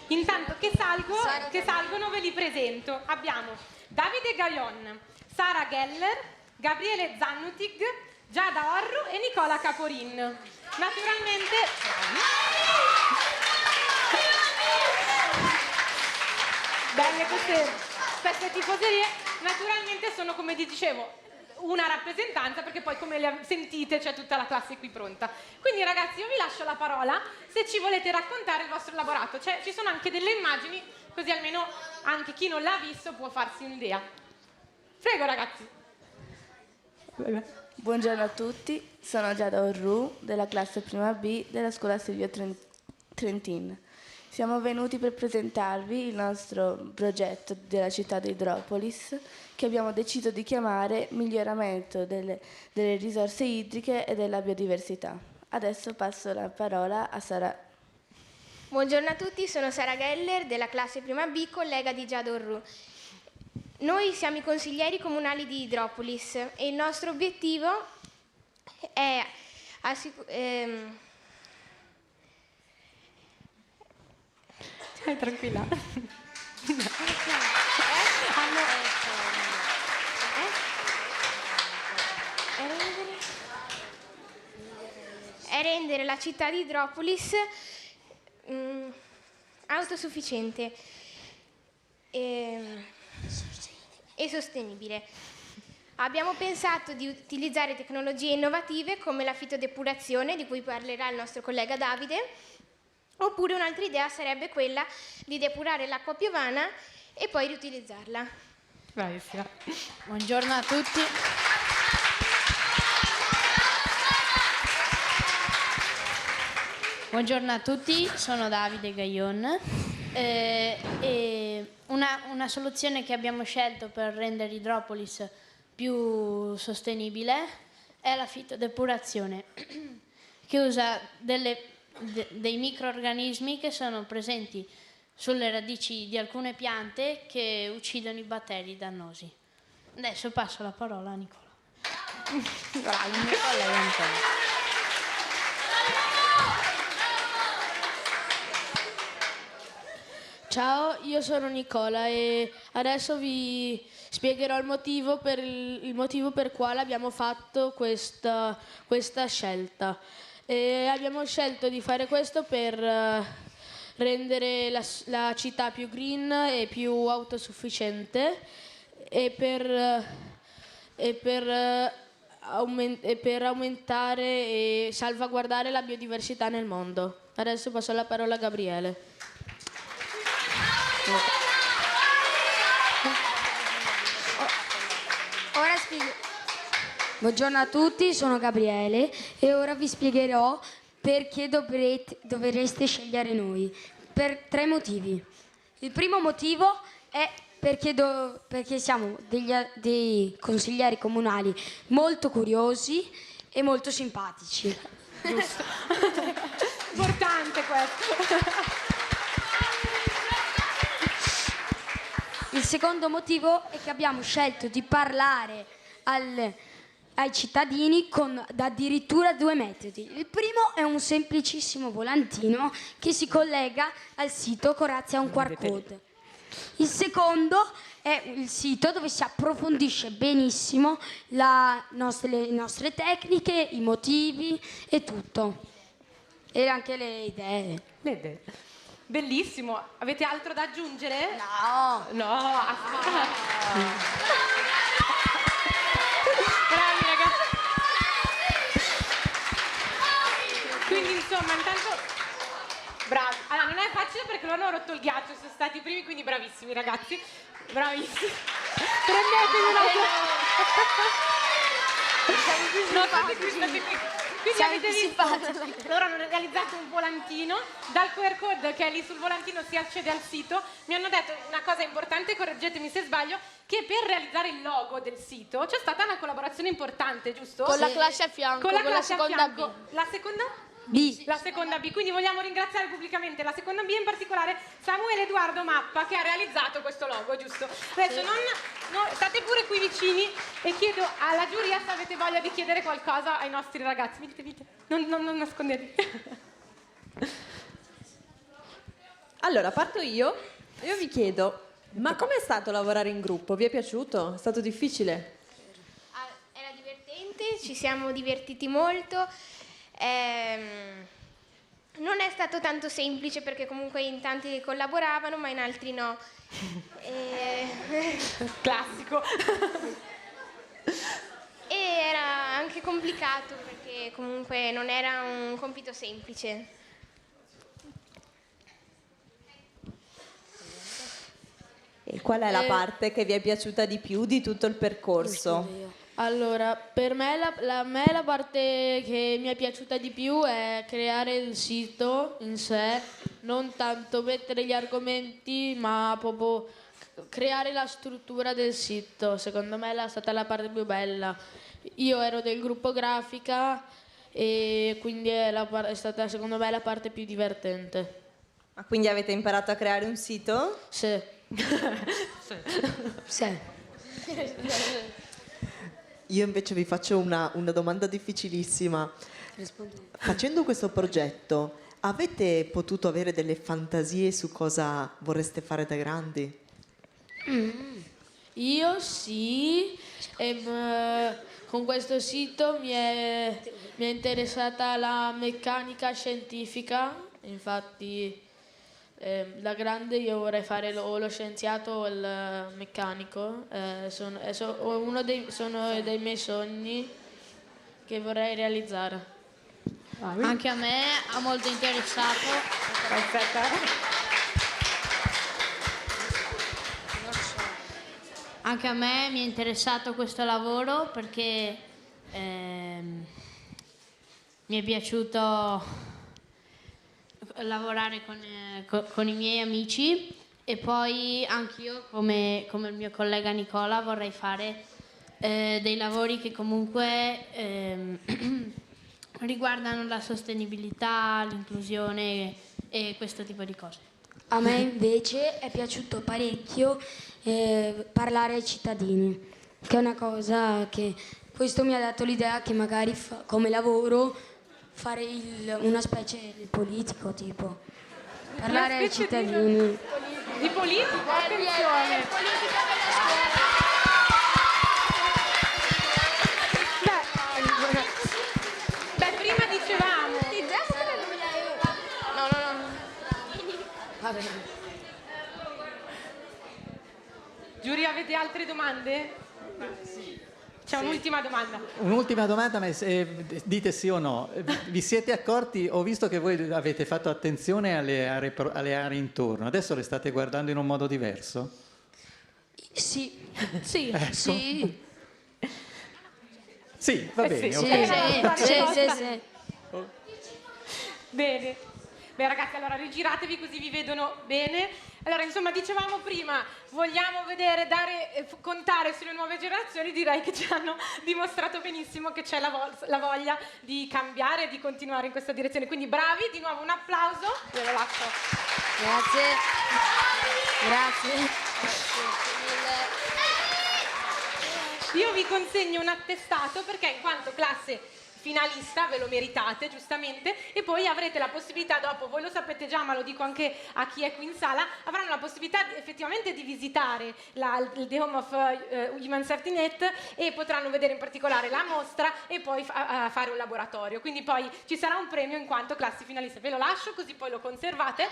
Intanto che salgono ve li presento. Abbiamo Davide Gaion, Sara Geller, Gabriele Zannutig, Giada Orru e Nicola Caporin. Naturalmente belle queste tifoserie. Naturalmente sono, come vi dicevo, una rappresentanza, perché poi come le sentite c'è tutta la classe qui pronta. Quindi ragazzi, io vi lascio la parola se ci volete raccontare il vostro elaborato. Ci sono anche delle immagini, così almeno anche chi non l'ha visto può farsi un'idea. Prego ragazzi. Buongiorno a tutti, sono Giada Orru della classe prima B della scuola Silvio Trentin. Siamo venuti per presentarvi il nostro progetto della città di Idropolis, che abbiamo deciso di chiamare Miglioramento delle risorse idriche e della biodiversità. Adesso passo la parola a Sara. Buongiorno a tutti, sono Sara Geller della classe prima B, collega di Giada Orru. Noi siamo i consiglieri comunali di Idropolis e il nostro obiettivo è tranquilla. È rendere la città di Idropolis autosufficiente e sostenibile. Abbiamo pensato di utilizzare tecnologie innovative come la fitodepurazione, di cui parlerà il nostro collega Davide, oppure un'altra idea sarebbe quella di depurare l'acqua piovana e poi riutilizzarla. Bravissima. Buongiorno a tutti. Buongiorno a tutti, sono Davide Gaillon e una soluzione che abbiamo scelto per rendere Idropolis più sostenibile è la fitodepurazione, che usa dei microrganismi che sono presenti sulle radici di alcune piante che uccidono i batteri dannosi. Adesso passo la parola a Nicola. Bravo, il mio collega Nicola. Ciao, io sono Nicola e adesso vi spiegherò il motivo per quale abbiamo fatto questa scelta. E abbiamo scelto di fare questo per rendere la città più green e più autosufficiente e per aumentare e salvaguardare la biodiversità nel mondo. Adesso passo la parola a Gabriele. Ora Buongiorno a tutti, sono Gabriele e ora vi spiegherò perché dovreste scegliere noi. Per 3 motivi. Il primo motivo è perché siamo dei consiglieri comunali molto curiosi e molto simpatici. Giusto. Importante questo. Il secondo motivo è che abbiamo scelto di parlare ai cittadini con addirittura 2 metodi. Il primo è un semplicissimo volantino che si collega al sito grazie a un QR code. Il secondo è il sito dove si approfondisce benissimo le nostre tecniche, i motivi e tutto. E anche le idee. Le idee. Bellissimo. Avete altro da aggiungere? No. No. Bravi ragazzi. Quindi insomma, intanto bravi. Allora, non è facile perché loro hanno rotto il ghiaccio, sono stati i primi, quindi bravissimi ragazzi. Bravissimi. Prendetevi una non state qui, state qui. Quindi avete visto, loro hanno realizzato un volantino, dal QR code che è lì sul volantino si accede al sito. Mi hanno detto una cosa importante, correggetemi se sbaglio, che per realizzare il logo del sito c'è stata una collaborazione importante, giusto? Con la classe a fianco, con la classe seconda a fianco. B. La seconda? B. La seconda B, quindi vogliamo ringraziare pubblicamente la seconda B, in particolare Samuele Edoardo Mappa, che ha realizzato questo logo, giusto? Adesso state pure qui vicini e chiedo alla giuria se avete voglia di chiedere qualcosa ai nostri ragazzi. Venite. Non nascondetevi. Allora, parto io. Io vi chiedo, ma com'è stato lavorare in gruppo? Vi è piaciuto? È stato difficile? Era divertente, ci siamo divertiti molto. Non è stato tanto semplice perché comunque in tanti collaboravano, ma in altri no. Classico. E era anche complicato perché comunque non era un compito semplice. E qual è la parte che vi è piaciuta di più di tutto il percorso? Allora, per me la parte che mi è piaciuta di più è creare il sito in sé, non tanto mettere gli argomenti, ma proprio creare la struttura del sito. Secondo me è stata la parte più bella. Io ero del gruppo grafica e quindi è stata secondo me la parte più divertente. Ma quindi avete imparato a creare un sito? Sì. Sì. Io invece vi faccio una domanda difficilissima. Facendo questo progetto, avete potuto avere delle fantasie su cosa vorreste fare da grandi? Io sì, con questo sito mi è interessata la meccanica scientifica, infatti Da grande io vorrei fare o lo scienziato o il meccanico, sono dei miei sogni che vorrei realizzare. Anche a me ha molto interessato. Anche a me mi è interessato questo lavoro perché mi è piaciuto lavorare con i miei amici e poi anch'io come il mio collega Nicola vorrei fare dei lavori che comunque riguardano la sostenibilità, l'inclusione e questo tipo di cose. A me invece è piaciuto parecchio parlare ai cittadini, che è una cosa che questo mi ha dato l'idea che magari come lavoro fare una specie di politico, tipo parlare ai cittadini. Di politico, attenzione! Beh, prima dicevamo... Giuria, avete altre domande? C'è un'ultima domanda. Un'ultima domanda, ma dite sì o no. Vi siete accorti, ho visto che voi avete fatto attenzione alle aree intorno, adesso le state guardando in un modo diverso? Sì, sì, Ecco. sì. Sì, va bene. sì, ok. Sì. Bene. Beh ragazzi, allora rigiratevi così vi vedono bene. Allora, insomma, dicevamo prima, vogliamo vedere, contare sulle nuove generazioni, direi che ci hanno dimostrato benissimo che c'è la voglia di cambiare e di continuare in questa direzione. Quindi bravi, di nuovo un applauso. Ve lo lascio. Grazie. Io vi consegno un attestato perché in quanto classe finalista ve lo meritate giustamente e poi avrete la possibilità dopo, voi lo sapete già ma lo dico anche a chi è qui in sala, avranno la possibilità effettivamente di visitare il The Home of Human Safety Net e potranno vedere in particolare la mostra e poi fare un laboratorio, quindi poi ci sarà un premio in quanto classi finaliste. Ve lo lascio così poi lo conservate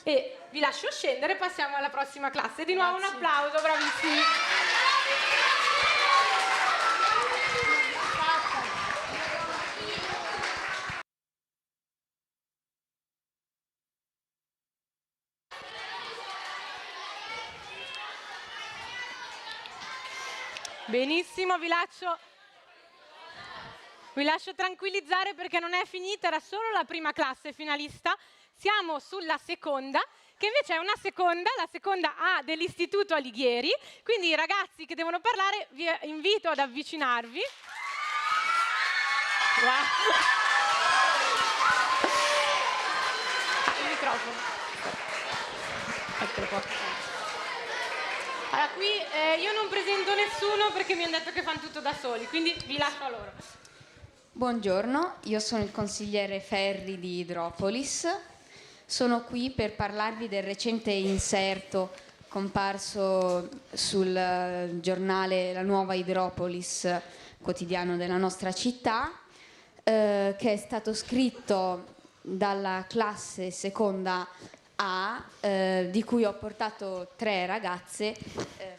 e vi lascio scendere, passiamo alla prossima classe. Di nuovo un applauso, bravissimi. Benissimo, vi lascio tranquillizzare perché non è finita, era solo la prima classe finalista, siamo sulla seconda, che invece è una seconda, la seconda A dell'Istituto Alighieri, quindi i ragazzi che devono parlare vi invito ad avvicinarvi. Wow. Il microfono. Eccolo qua. Allora, qui io non presento nessuno perché mi hanno detto che fanno tutto da soli, quindi vi lascio a loro. Buongiorno, io sono il consigliere Ferri di Idropolis. Sono qui per parlarvi del recente inserto comparso sul giornale La Nuova Idropolis, quotidiano della nostra città, che è stato scritto dalla classe seconda A, di cui ho portato 3 ragazze,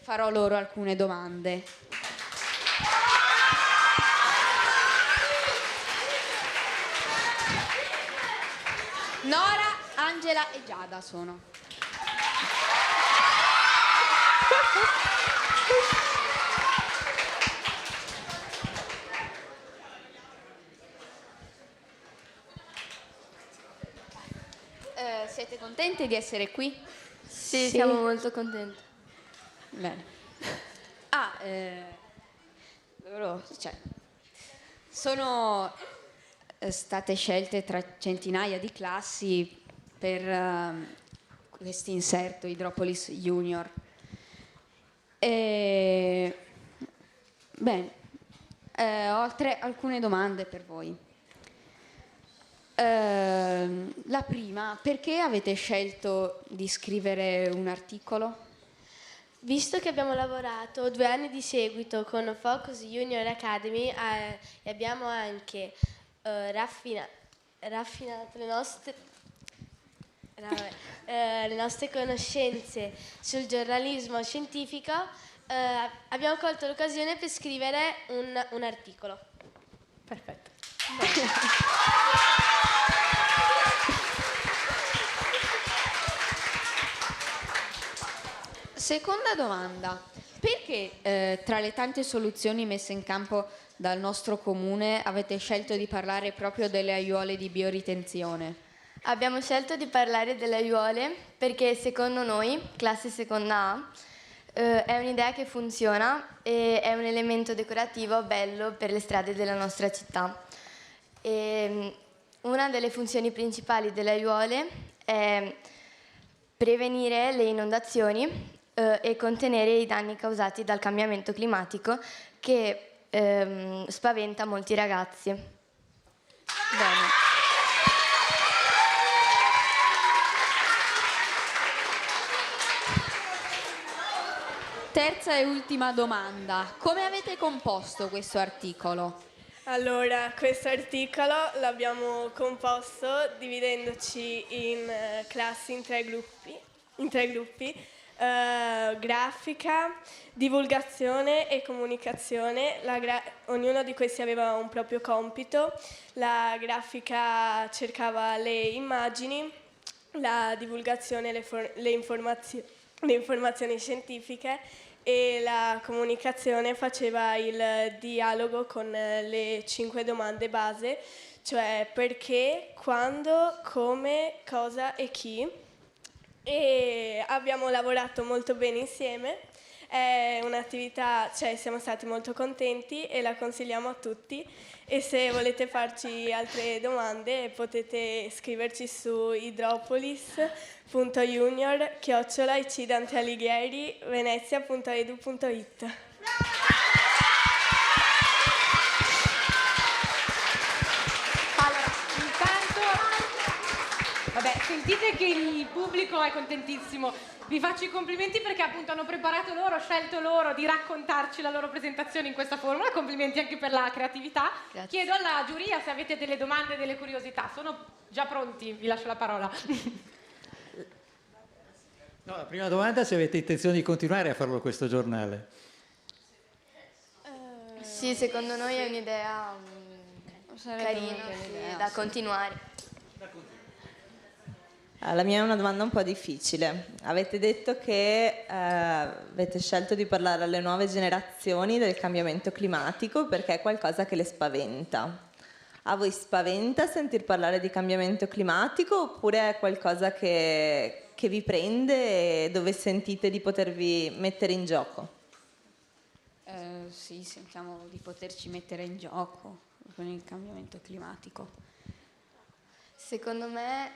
farò loro alcune domande. Nora, Angela e Giada sono. Siete contenti di essere qui? Sì, siamo molto contenti. Bene. Sono state scelte tra centinaia di classi per questo inserto Idropolis Junior. Bene, ho alcune domande per voi. La prima, perché avete scelto di scrivere un articolo? Visto che abbiamo lavorato 2 anni di seguito con Focus Junior Academy e abbiamo anche raffinato le nostre... le nostre conoscenze sul giornalismo scientifico, abbiamo colto l'occasione per scrivere un articolo. Perfetto. Seconda domanda. Perché tra le tante soluzioni messe in campo dal nostro comune avete scelto di parlare proprio delle aiuole di bioritenzione? Abbiamo scelto di parlare delle aiuole perché secondo noi, classe seconda A, è un'idea che funziona e è un elemento decorativo bello per le strade della nostra città. Una delle funzioni principali delle aiuole è prevenire le inondazioni e contenere i danni causati dal cambiamento climatico che spaventa molti ragazzi. Bene. Terza e ultima domanda. Come avete composto questo articolo? Allora, questo articolo l'abbiamo composto dividendoci in classi in tre gruppi. Grafica, divulgazione e comunicazione. Ognuno di questi aveva un proprio compito. La grafica cercava le immagini, la divulgazione le informazioni scientifiche e la comunicazione faceva il dialogo con le 5 domande base, cioè perché, quando, come, cosa e chi. E abbiamo lavorato molto bene insieme, è un'attività, cioè siamo stati molto contenti e la consigliamo a tutti, e se volete farci altre domande potete scriverci su hidropolis.junior@icidantealighieri-venezia.edu.it. Vabbè, sentite che il pubblico è contentissimo. Vi faccio i complimenti perché appunto hanno preparato loro, scelto loro di raccontarci la loro presentazione in questa formula. Complimenti anche per la creatività. Grazie. Chiedo alla giuria se avete delle domande, delle curiosità. Sono già pronti, vi lascio la parola. No, la prima domanda è se avete intenzione di continuare a farlo questo giornale. Sì, secondo noi è un'idea carina da continuare. La mia è una domanda un po' difficile. Avete detto che avete scelto di parlare alle nuove generazioni del cambiamento climatico perché è qualcosa che le spaventa. A voi spaventa sentir parlare di cambiamento climatico oppure è qualcosa che vi prende e dove sentite di potervi mettere in gioco? Sì, sentiamo di poterci mettere in gioco con il cambiamento climatico. Secondo me,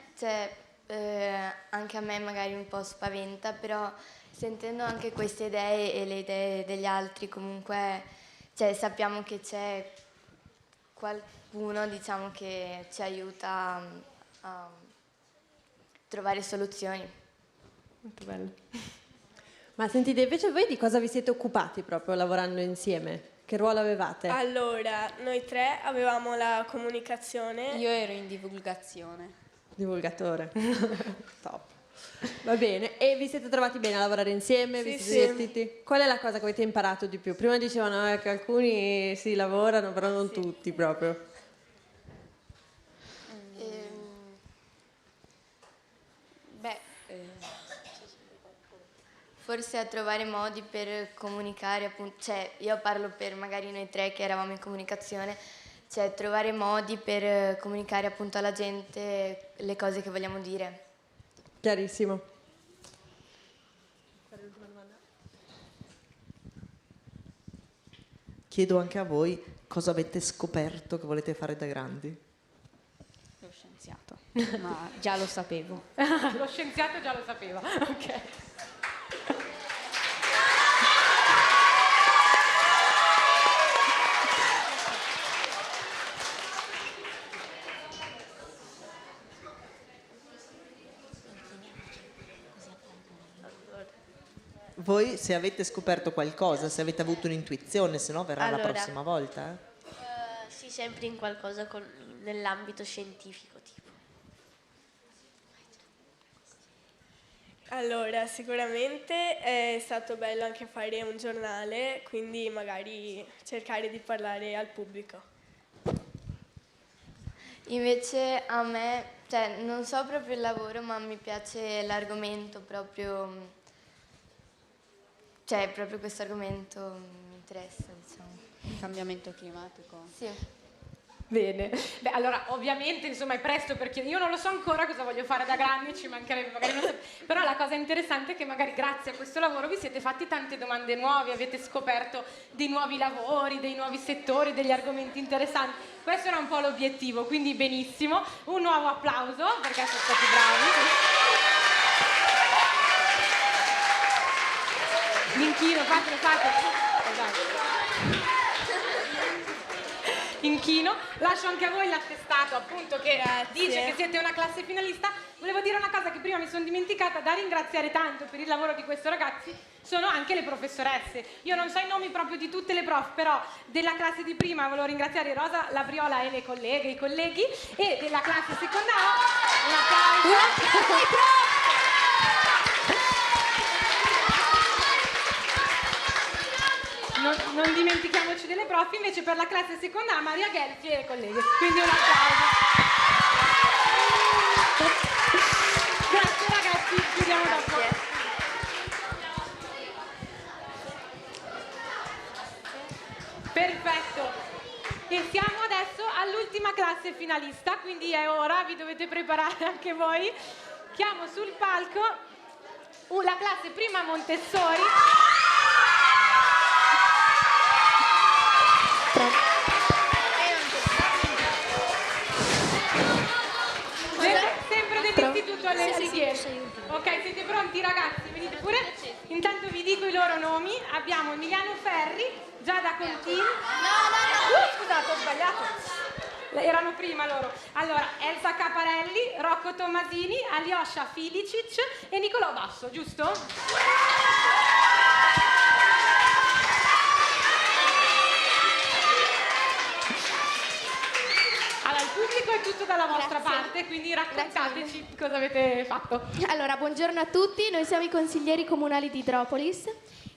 anche a me magari un po' spaventa, però sentendo anche queste idee e le idee degli altri comunque sappiamo che c'è qualcuno, diciamo, che ci aiuta a trovare soluzioni. Molto bello. Ma sentite, invece voi di cosa vi siete occupati proprio lavorando insieme? Che ruolo avevate? Allora, noi tre avevamo la comunicazione. Io ero in divulgazione. Divulgatore. Top. Va bene. E vi siete trovati bene a lavorare insieme? Vi siete divertiti? Qual è la cosa che avete imparato di più? Prima dicevano che alcuni si lavorano, però non tutti proprio. Forse a trovare modi per comunicare, appunto, io parlo per magari noi tre che eravamo in comunicazione, trovare modi per comunicare appunto alla gente le cose che vogliamo dire. Chiarissimo. Chiedo anche a voi cosa avete scoperto che volete fare da grandi. Lo scienziato. Ma già lo sapevo. Lo scienziato già lo sapeva. Ok. Voi se avete scoperto qualcosa, se avete avuto un'intuizione, se no verrà la prossima volta. Sì, sempre in qualcosa nell'ambito scientifico, tipo. Allora, sicuramente è stato bello anche fare un giornale, quindi magari cercare di parlare al pubblico. Invece a me, cioè non so proprio il lavoro, ma mi piace l'argomento proprio, cioè proprio questo argomento mi interessa, diciamo. Il cambiamento climatico. Sì. Bene, beh allora ovviamente insomma è presto perché io non lo so ancora cosa voglio fare da grande, ci mancherebbe magari non so, però la cosa interessante è che magari grazie a questo lavoro vi siete fatti tante domande nuove, avete scoperto dei nuovi lavori, dei nuovi settori, degli argomenti interessanti, questo era un po' l'obiettivo, quindi benissimo, un nuovo applauso perché sono stati bravi. L'inchino, fatelo. Inchino, lascio anche a voi l'attestato appunto che dice che siete una classe finalista. Volevo dire una cosa che prima mi sono dimenticata, da ringraziare tanto per il lavoro di questi ragazzi sono anche le professoresse. Io non so i nomi proprio di tutte le prof, però della classe di prima volevo ringraziare Rosa Labriola e le colleghe, i colleghi, e della classe seconda A un applauso. Non dimentichiamoci delle prof, invece per la classe seconda A Maria Gelfi e le colleghe. Quindi un applauso. Grazie ragazzi, ci vediamo dopo. Perfetto. E siamo adesso all'ultima classe finalista, quindi è ora, vi dovete preparare anche voi. Chiamo sul palco la classe prima Montessori. Sempre dell'istituto All'Insieme. Ok, siete pronti ragazzi? Venite pure. Intanto vi dico i loro nomi. Abbiamo Emiliano Ferri, Giada Contini. Scusate, ho sbagliato. Erano prima loro. Allora, Elsa Caparelli, Rocco Tommasini, Alyosha Filicic e Nicolò Basso, giusto? Allora, il pubblico è tutto dalla vostra parte, quindi raccontateci cosa avete fatto. Allora, buongiorno a tutti, noi siamo i consiglieri comunali di Idropolis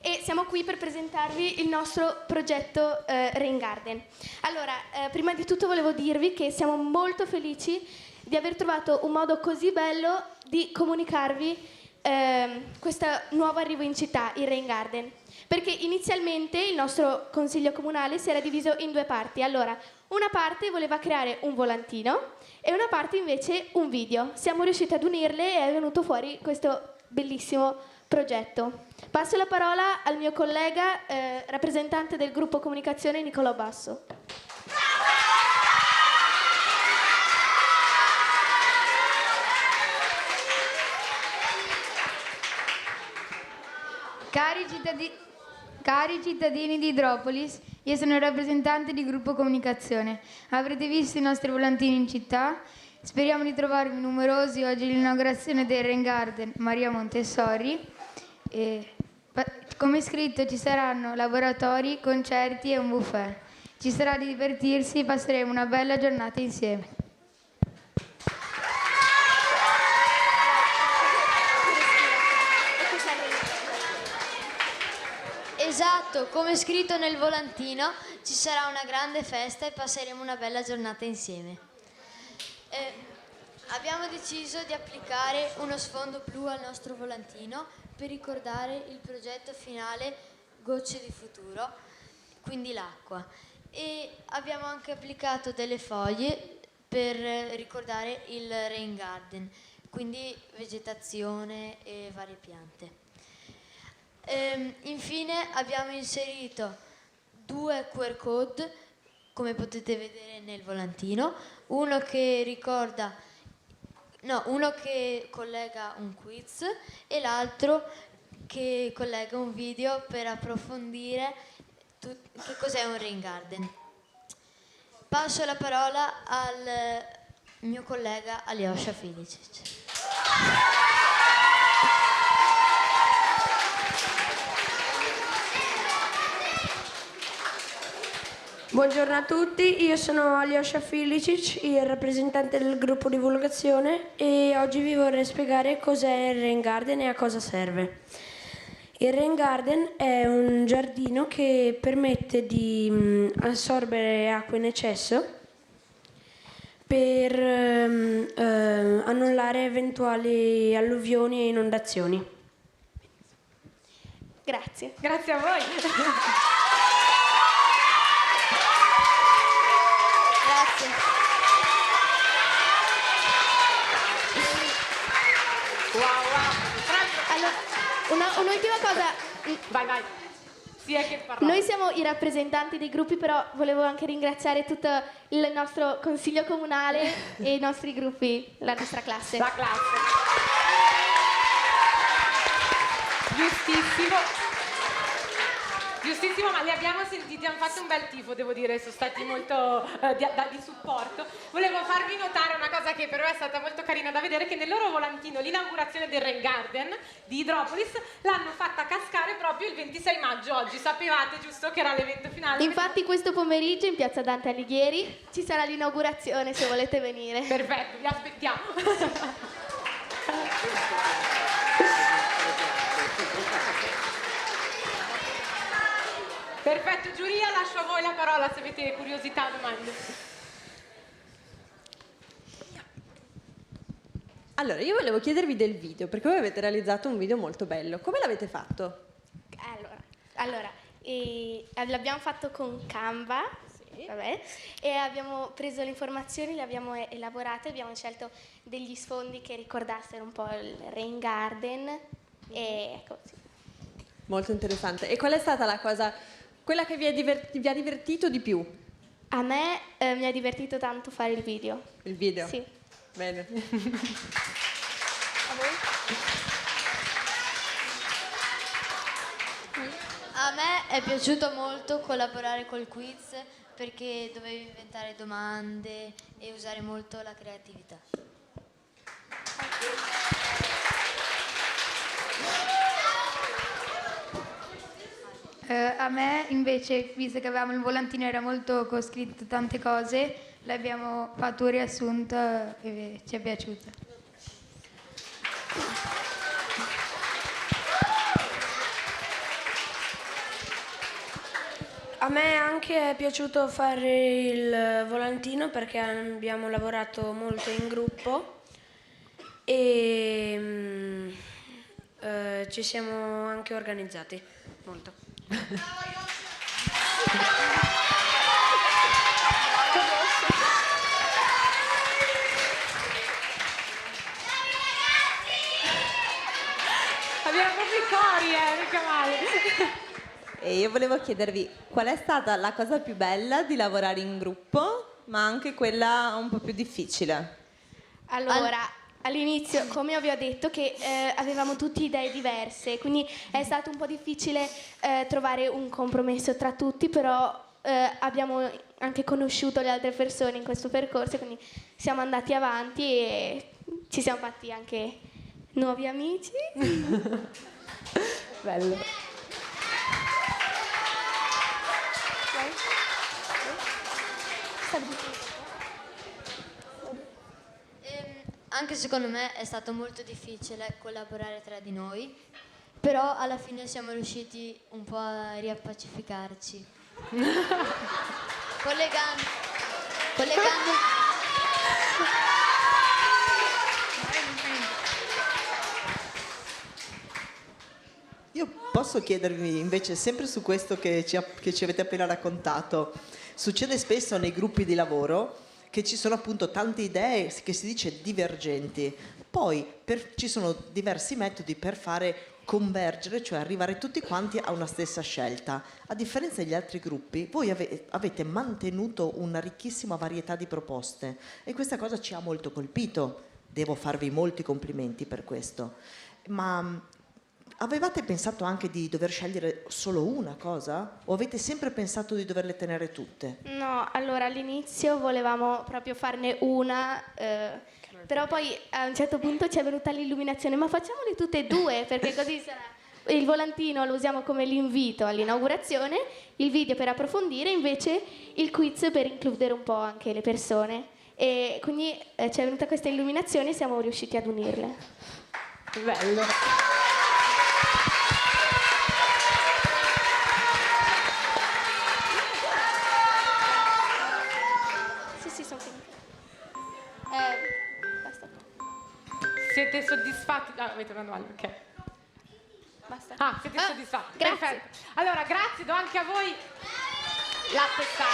e siamo qui per presentarvi il nostro progetto Rain Garden. Allora, prima di tutto volevo dirvi che siamo molto felici di aver trovato un modo così bello di comunicarvi questo nuovo arrivo in città, il Rain Garden, perché inizialmente il nostro consiglio comunale si era diviso in due parti. Allora, una parte voleva creare un volantino e una parte invece un video. Siamo riusciti ad unirle e è venuto fuori questo bellissimo progetto. Passo la parola al mio collega rappresentante del gruppo comunicazione Nicolò Basso. Cari cittadini di Idropolis, io sono il rappresentante di gruppo comunicazione. Avrete visto i nostri volantini in città? Speriamo di trovarvi numerosi oggi all'inaugurazione del Rain Garden Maria Montessori. Come scritto ci saranno laboratori, concerti e un buffet. Ci sarà di divertirsi e passeremo una bella giornata insieme. Esatto, come scritto nel volantino, ci sarà una grande festa e passeremo una bella giornata insieme. Abbiamo deciso di applicare uno sfondo blu al nostro volantino per ricordare il progetto finale Gocce di Futuro, quindi l'acqua. E abbiamo anche applicato delle foglie per ricordare il Rain Garden, quindi vegetazione e varie piante. Infine abbiamo inserito 2 QR code, come potete vedere nel volantino, uno che collega un quiz e l'altro che collega un video per approfondire che cos'è un Rain Garden. Passo la parola al mio collega Alyosha Filicic. Buongiorno a tutti, io sono Aljosha Filicic, il rappresentante del gruppo divulgazione e oggi vi vorrei spiegare cos'è il Rain Garden e a cosa serve. Il Rain Garden è un giardino che permette di assorbere acqua in eccesso per annullare eventuali alluvioni e inondazioni. Grazie. Grazie a voi. Grazie. Allora, un'ultima cosa. Vai. Sì, è che parlavo. Noi siamo i rappresentanti dei gruppi, però volevo anche ringraziare tutto il nostro consiglio comunale e i nostri gruppi, la nostra classe. La classe. Giustissimo, ma li abbiamo sentiti, hanno fatto un bel tifo, devo dire, sono stati molto di supporto. Volevo farvi notare una cosa che però è stata molto carina da vedere, che nel loro volantino l'inaugurazione del Rain Garden di Idropolis l'hanno fatta cascare proprio il 26 maggio oggi, sapevate giusto che era l'evento finale? Infatti questo pomeriggio in piazza Dante Alighieri ci sarà l'inaugurazione se volete venire. Perfetto, vi aspettiamo. Perfetto, giuria, lascio a voi la parola se avete curiosità o domande. Allora, io volevo chiedervi del video, perché voi avete realizzato un video molto bello. Come l'avete fatto? Allora, l'abbiamo fatto con Canva, vabbè, e abbiamo preso le informazioni, le abbiamo elaborate, abbiamo scelto degli sfondi che ricordassero un po' il Rain Garden e ecco, sì. Molto interessante. E qual è stata la cosa, quella che vi ha divertito di più? A me mi ha divertito tanto fare il video. Il video? Sì. Bene. A me è piaciuto molto collaborare col quiz perché dovevi inventare domande e usare molto la creatività. A me invece, visto che avevamo il volantino era molto con scritto tante cose, l'abbiamo fatto un riassunto e ci è piaciuto. A me anche è piaciuto fare il volantino perché abbiamo lavorato molto in gruppo e ci siamo anche organizzati molto. Abbiamo proprio i cori, mica male. E io volevo chiedervi qual è stata la cosa più bella di lavorare in gruppo, ma anche quella un po' più difficile. Allora, all'inizio, come vi ho detto, che avevamo tutte idee diverse, quindi è stato un po' difficile trovare un compromesso tra tutti, però abbiamo anche conosciuto le altre persone in questo percorso, quindi siamo andati avanti e ci siamo fatti anche nuovi amici. Bello. Anche secondo me è stato molto difficile collaborare tra di noi, però alla fine siamo riusciti un po' a riappacificarci. Collegando. Io posso chiedervi invece, sempre su questo che ci avete appena raccontato, succede spesso nei gruppi di lavoro che ci sono appunto tante idee che si dice divergenti, poi ci sono diversi metodi per fare convergere, cioè arrivare tutti quanti a una stessa scelta. A differenza degli altri gruppi, voi avete mantenuto una ricchissima varietà di proposte e questa cosa ci ha molto colpito. Devo farvi molti complimenti per questo. Ma avevate pensato anche di dover scegliere solo una cosa? O avete sempre pensato di doverle tenere tutte? No, allora all'inizio volevamo proprio farne una, però poi a un certo punto ci è venuta l'illuminazione, ma facciamole tutte e due, perché così sarà Il volantino lo usiamo come l'invito all'inaugurazione, il video per approfondire, invece il quiz per includere un po' anche le persone. E quindi ci è venuta questa illuminazione e siamo riusciti ad unirle. Bello. Sì, sono finita. Basta. Siete soddisfatti? Ah, avete una domanda, ok. Basta. Ah, siete soddisfatti? Grazie. Perfetto. Allora, grazie, do anche a voi l'attestato.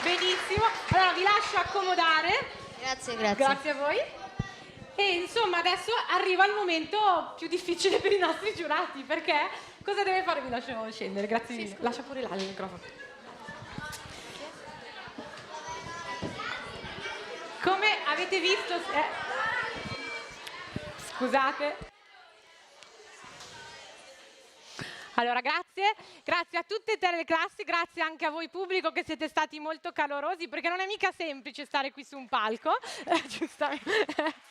Benissimo. Allora, vi lascio accomodare. Grazie. Grazie a voi. E insomma, adesso arriva il momento più difficile per i nostri giurati, perché cosa deve fare? Vi lascio scendere, grazie mille. Lascia pure là il microfono. Come avete visto... Scusate. Allora, grazie a tutte e tre le classi, grazie anche a voi pubblico che siete stati molto calorosi, perché non è mica semplice stare qui su un palco, giustamente.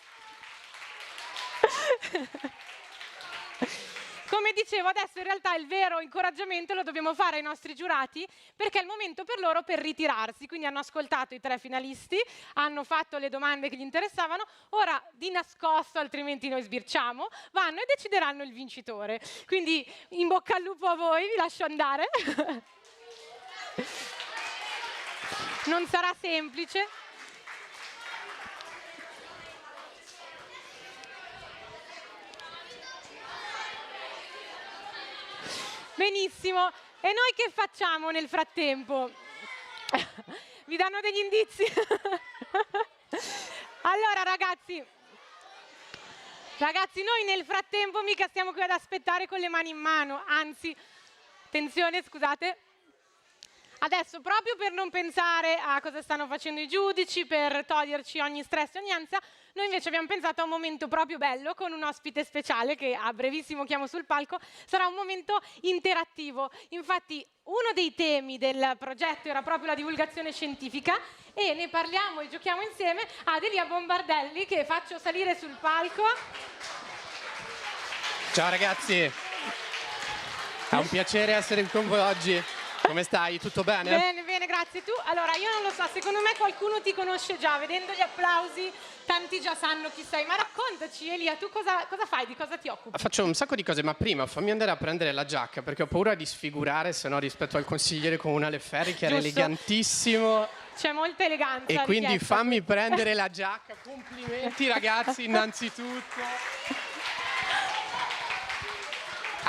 Come dicevo, adesso in realtà il vero incoraggiamento lo dobbiamo fare ai nostri giurati, perché è il momento per loro per ritirarsi. Quindi hanno ascoltato i 3 finalisti, hanno fatto le domande che gli interessavano, ora di nascosto, altrimenti noi sbirciamo, vanno e decideranno il vincitore. Quindi in bocca al lupo a voi, vi lascio andare. Non sarà semplice. Benissimo, e noi che facciamo nel frattempo? Vi danno degli indizi? Allora ragazzi, noi nel frattempo mica stiamo qui ad aspettare con le mani in mano, anzi, attenzione, scusate. Adesso, proprio per non pensare a cosa stanno facendo i giudici, per toglierci ogni stress e ogni ansia, noi invece abbiamo pensato a un momento proprio bello con un ospite speciale che a brevissimo chiamo sul palco. Sarà un momento interattivo. Infatti uno dei temi del progetto era proprio la divulgazione scientifica e ne parliamo e giochiamo insieme ad Elia Bombardelli, che faccio salire sul palco. Ciao ragazzi, è un piacere essere con voi oggi. Come stai? Tutto bene? Bene, grazie. Tu? Allora, io non lo so, secondo me qualcuno ti conosce già, vedendo gli applausi, tanti già sanno chi sei. Ma raccontaci, Elia, tu cosa fai, di cosa ti occupi? Faccio un sacco di cose, ma prima fammi andare a prendere la giacca, perché ho paura di sfigurare, se no, rispetto al consigliere Comunale Ferri, che era elegantissimo. C'è molta eleganza. E quindi richiesta. fammi prendere la giacca. Complimenti ragazzi, innanzitutto.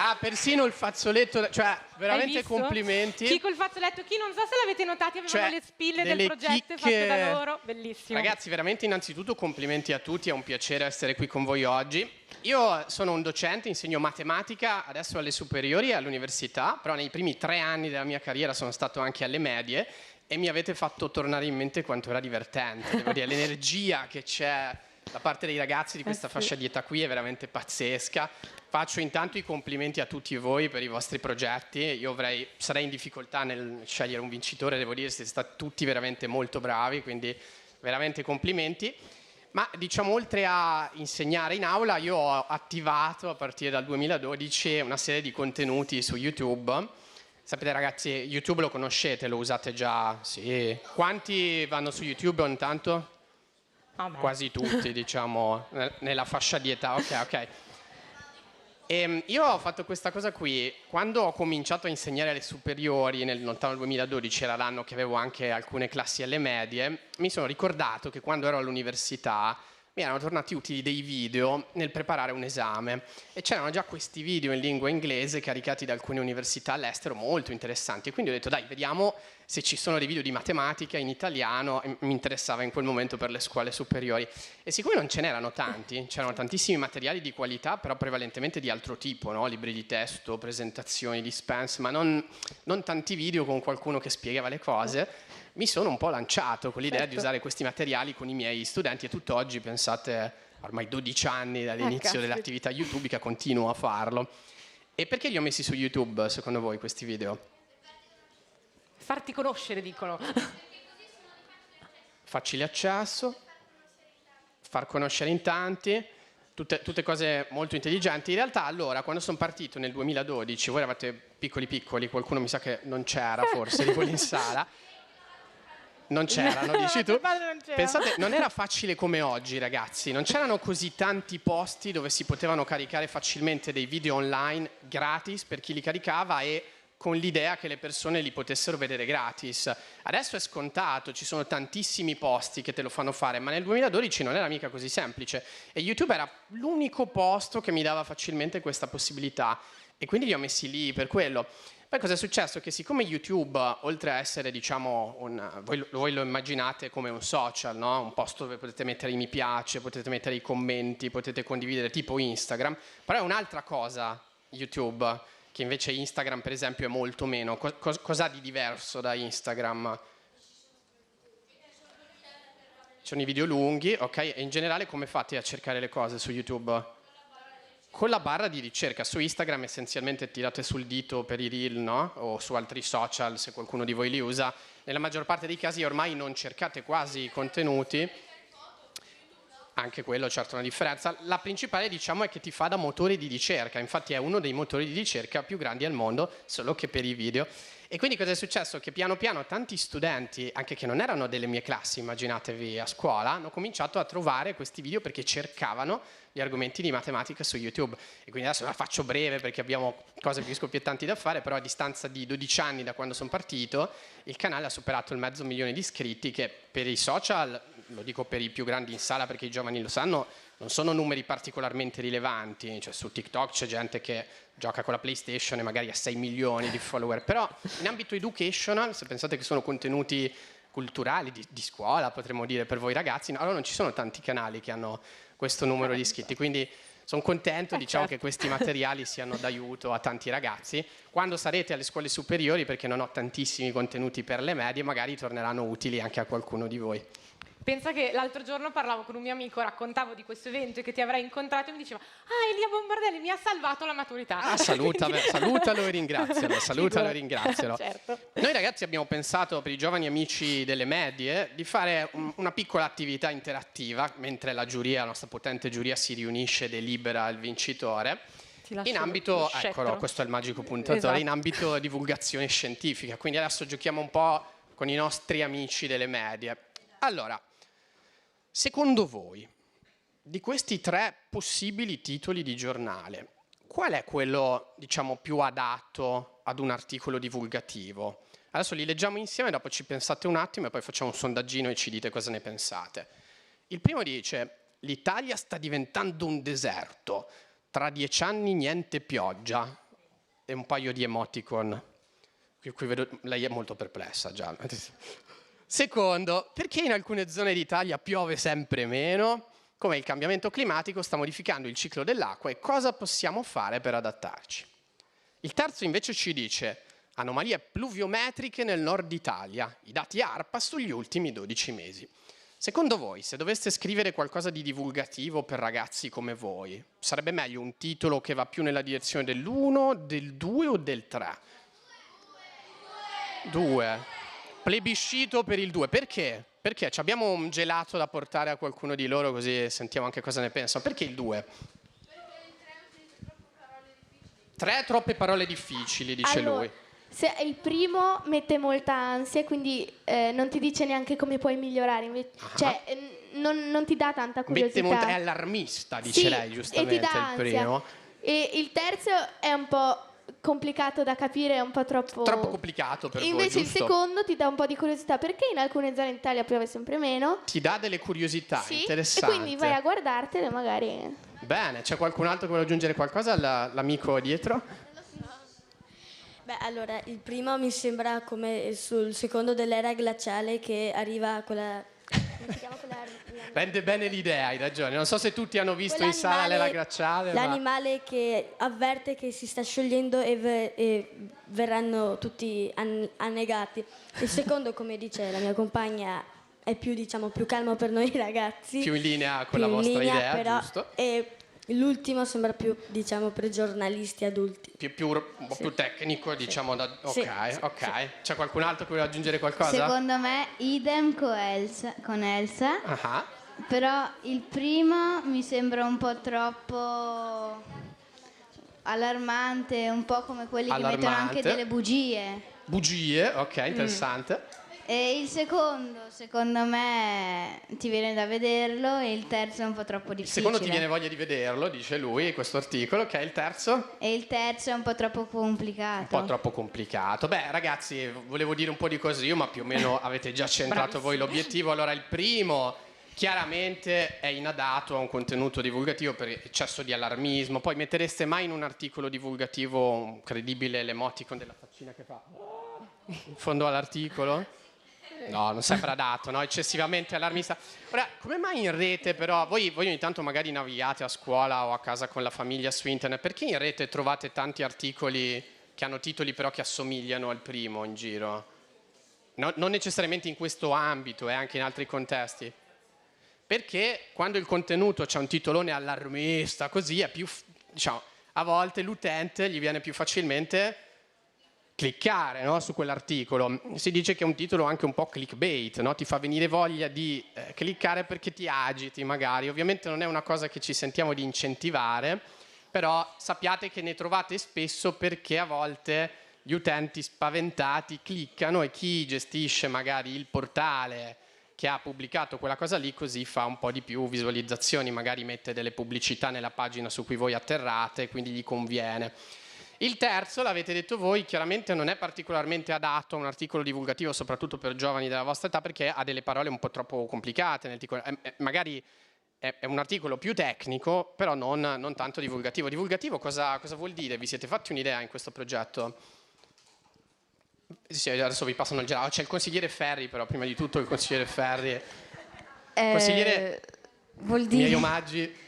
Ah, persino il fazzoletto, cioè veramente complimenti. Chi col fazzoletto, chi non so se l'avete notati, avevano le spille del progetto fatte da loro, bellissimo. Ragazzi, veramente innanzitutto complimenti a tutti, è un piacere essere qui con voi oggi. Io sono un docente, insegno matematica adesso alle superiori e all'università, però nei primi 3 anni della mia carriera sono stato anche alle medie e mi avete fatto tornare in mente quanto era divertente, devo dire, l'energia che c'è da parte dei ragazzi di questa fascia di età qui è veramente pazzesca. Faccio intanto i complimenti a tutti voi per i vostri progetti. Io sarei in difficoltà nel scegliere un vincitore, devo dire, siete stati tutti veramente molto bravi, quindi veramente complimenti. Ma diciamo, oltre a insegnare in aula, io ho attivato a partire dal 2012 una serie di contenuti su YouTube. Sapete ragazzi, YouTube lo conoscete, lo usate già? Sì. Quanti vanno su YouTube ogni tanto? Quasi tutti, diciamo, nella fascia di età, ok. E io ho fatto questa cosa qui, quando ho cominciato a insegnare alle superiori, nel lontano 2012, era l'anno che avevo anche alcune classi alle medie, mi sono ricordato che quando ero all'università mi erano tornati utili dei video nel preparare un esame e c'erano già questi video in lingua inglese caricati da alcune università all'estero molto interessanti e quindi ho detto dai, vediamo se ci sono dei video di matematica in italiano. Mi interessava in quel momento per le scuole superiori e siccome non ce n'erano tanti, c'erano tantissimi materiali di qualità però prevalentemente di altro tipo, no? Libri di testo, presentazioni, dispense, ma non tanti video con qualcuno che spiegava le cose. Mi sono un po' lanciato con l'idea di usare questi materiali con i miei studenti e tutt'oggi, pensate, ormai 12 anni dall'inizio dell'attività YouTube che continuo a farlo. E perché li ho messi su YouTube, secondo voi, questi video? Farti conoscere, dicono. facile accesso, far conoscere in tanti, tutte cose molto intelligenti. In realtà allora, quando sono partito nel 2012, voi eravate piccoli, qualcuno mi sa che non c'era forse di quelli in sala. Non c'erano, dici tu? Pensate, non era facile come oggi, ragazzi. Non c'erano così tanti posti dove si potevano caricare facilmente dei video online gratis per chi li caricava e con l'idea che le persone li potessero vedere gratis. Adesso è scontato, ci sono tantissimi posti che te lo fanno fare, ma nel 2012 non era mica così semplice. E YouTube era l'unico posto che mi dava facilmente questa possibilità. E quindi li ho messi lì per quello. Poi cosa è successo? Che siccome YouTube, oltre a essere, diciamo, voi lo immaginate come un social, no? Un posto dove potete mettere i mi piace, potete mettere i commenti, potete condividere, tipo Instagram, però è un'altra cosa YouTube, che invece Instagram, per esempio, è molto meno. Cos'ha di diverso da Instagram? Ci sono i video lunghi, ok? E in generale come fate a cercare le cose su YouTube? Con la barra di ricerca. Su Instagram essenzialmente tirate sul dito per i reel, no? O su altri social se qualcuno di voi li usa. Nella maggior parte dei casi ormai non cercate quasi i contenuti, anche quello certo è una differenza. La principale, diciamo, è che ti fa da motore di ricerca, infatti è uno dei motori di ricerca più grandi al mondo, solo che per i video. E quindi cosa è successo? Che piano piano tanti studenti, anche che non erano delle mie classi, immaginatevi, a scuola, hanno cominciato a trovare questi video perché cercavano gli argomenti di matematica su YouTube. E quindi adesso la faccio breve perché abbiamo cose più scoppiettante da fare, però a distanza di 12 anni da quando sono partito, il canale ha superato il 500.000 di iscritti, che per i social, lo dico per i più grandi in sala perché i giovani lo sanno, non sono numeri particolarmente rilevanti. Cioè su TikTok c'è gente che gioca con la PlayStation e magari ha 6 milioni di follower, però in ambito educational, se pensate che sono contenuti culturali, di scuola, potremmo dire per voi ragazzi, allora non ci sono tanti canali che hanno questo numero di iscritti, quindi sono contento, diciamo, che questi materiali siano d'aiuto a tanti ragazzi. Quando sarete alle scuole superiori, perché non ho tantissimi contenuti per le medie, magari torneranno utili anche a qualcuno di voi. Pensa che l'altro giorno parlavo con un mio amico, raccontavo di questo evento e che ti avrei incontrato e mi diceva: ah, Elia Bombardelli mi ha salvato la maturità. Ah, salutalo e ringrazialo. Certo. Noi ragazzi abbiamo pensato, per i giovani amici delle medie, di fare una piccola attività interattiva, mentre la nostra potente giuria si riunisce e delibera il vincitore. In ambito, eccolo, questo è il magico puntatore, esatto. In ambito divulgazione scientifica. Quindi adesso giochiamo un po' con i nostri amici delle medie. Allora, secondo voi, di questi 3 possibili titoli di giornale, qual è quello, diciamo, più adatto ad un articolo divulgativo? Adesso li leggiamo insieme, dopo ci pensate un attimo e poi facciamo un sondaggino e ci dite cosa ne pensate. Il primo dice: l'Italia sta diventando un deserto, tra 10 anni niente pioggia, e un paio di emoticon. Qui vedo, lei è molto perplessa già. Secondo, perché in alcune zone d'Italia piove sempre meno? Come il cambiamento climatico sta modificando il ciclo dell'acqua e cosa possiamo fare per adattarci? Il terzo invece ci dice: anomalie pluviometriche nel nord Italia, i dati ARPA sugli ultimi 12 mesi. Secondo voi, se doveste scrivere qualcosa di divulgativo per ragazzi come voi, sarebbe meglio un titolo che va più nella direzione dell'1, del 2 o del 3? 2. Plebiscito per il 2. Perché? Perché abbiamo un gelato da portare a qualcuno di loro, così sentiamo anche cosa ne pensano. Perché il 2? 3 troppe parole difficili, dice allora, lui. Se il primo mette molta ansia, quindi non ti dice neanche come puoi migliorare, cioè non ti dà tanta curiosità. È allarmista, dice lei, giustamente, e ti dà il ansia. primo. E il terzo è un po' complicato da capire, è un po' troppo complicato per invece voi, il secondo ti dà un po' di curiosità, perché in alcune zone d'Italia piove sempre meno, ti dà delle curiosità interessanti, e quindi vai a guardartele magari. Bene, c'è qualcun altro che vuole aggiungere qualcosa all'amico dietro? Beh, allora, il primo mi sembra come sul secondo dell'era glaciale, che arriva quella... come si chiama quella... Rende bene l'idea, hai ragione. Non so se tutti hanno visto in sala l'era glaciale. L'animale che avverte che si sta sciogliendo e verranno tutti annegati. Il secondo, come dice la mia compagna, è più, diciamo, più calmo per noi ragazzi. Più in linea con la vostra idea, però, giusto? E L'ultimo sembra più, diciamo, per giornalisti adulti. Un po' più tecnico, diciamo. Ok, Sì, ok. sì. C'è qualcun altro che vuole aggiungere qualcosa? Secondo me idem con Elsa, Ah, però il primo mi sembra un po' troppo allarmante, un po' come quelli che mettono Allarmante. anche delle bugie. bugie, ok, interessante. E il secondo me, ti viene da vederlo, e il terzo è un po' troppo Il difficile. secondo ti viene voglia di vederlo, dice lui, questo articolo, ok, il terzo? E il terzo è un po' troppo complicato. Un po' troppo complicato. Beh, ragazzi, volevo dire un po' di cose io, ma più o meno avete già centrato voi l'obiettivo. Allora, il primo chiaramente è inadatto a un contenuto divulgativo per eccesso di allarmismo. Poi mettereste mai in un articolo divulgativo un credibile l'emoticon della faccina che fa in fondo all'articolo? No, non sembra adatto, no? Eccessivamente allarmista. Ora, come mai in rete però, voi ogni tanto magari navigate a scuola o a casa con la famiglia su internet, perché in rete trovate tanti articoli che hanno titoli però che assomigliano al primo in giro? No, non necessariamente in questo ambito, anche in altri contesti. Perché quando il contenuto c'è un titolone allarmista, così è più, diciamo, a volte l'utente gli viene più facilmente cliccare, no, su quell'articolo. Si dice che è un titolo anche un po' clickbait, no? Ti fa venire voglia di cliccare perché ti agiti magari. Ovviamente non è una cosa che ci sentiamo di incentivare, però sappiate che ne trovate spesso perché a volte gli utenti spaventati cliccano e chi gestisce magari il portale che ha pubblicato quella cosa lì così fa un po' di più visualizzazioni, magari mette delle pubblicità nella pagina su cui voi atterrate, quindi gli conviene. Il terzo, l'avete detto voi, chiaramente non è particolarmente adatto a un articolo divulgativo, soprattutto per giovani della vostra età, perché ha delle parole un po' troppo complicate. Magari è un articolo più tecnico, però non tanto divulgativo. Divulgativo cosa vuol dire? Vi siete fatti un'idea in questo progetto? Sì, adesso vi passano il gelato. C'è il consigliere Ferri, però prima di tutto il consigliere Ferri. Consigliere, vuol dire... miei omaggi.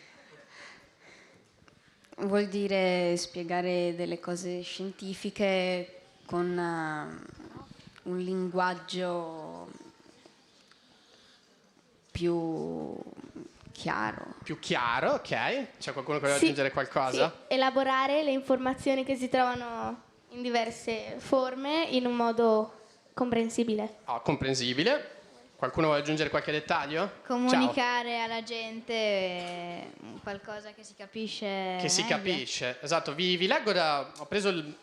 Vuol dire spiegare delle cose scientifiche con un linguaggio più chiaro. Più chiaro, ok. C'è qualcuno che vuole aggiungere qualcosa? Sì, elaborare le informazioni che si trovano in diverse forme in un modo comprensibile. Comprensibile. Qualcuno vuole aggiungere qualche dettaglio? Comunicare alla gente qualcosa che si capisce. Che si meglio. capisce, esatto. Vi leggo ho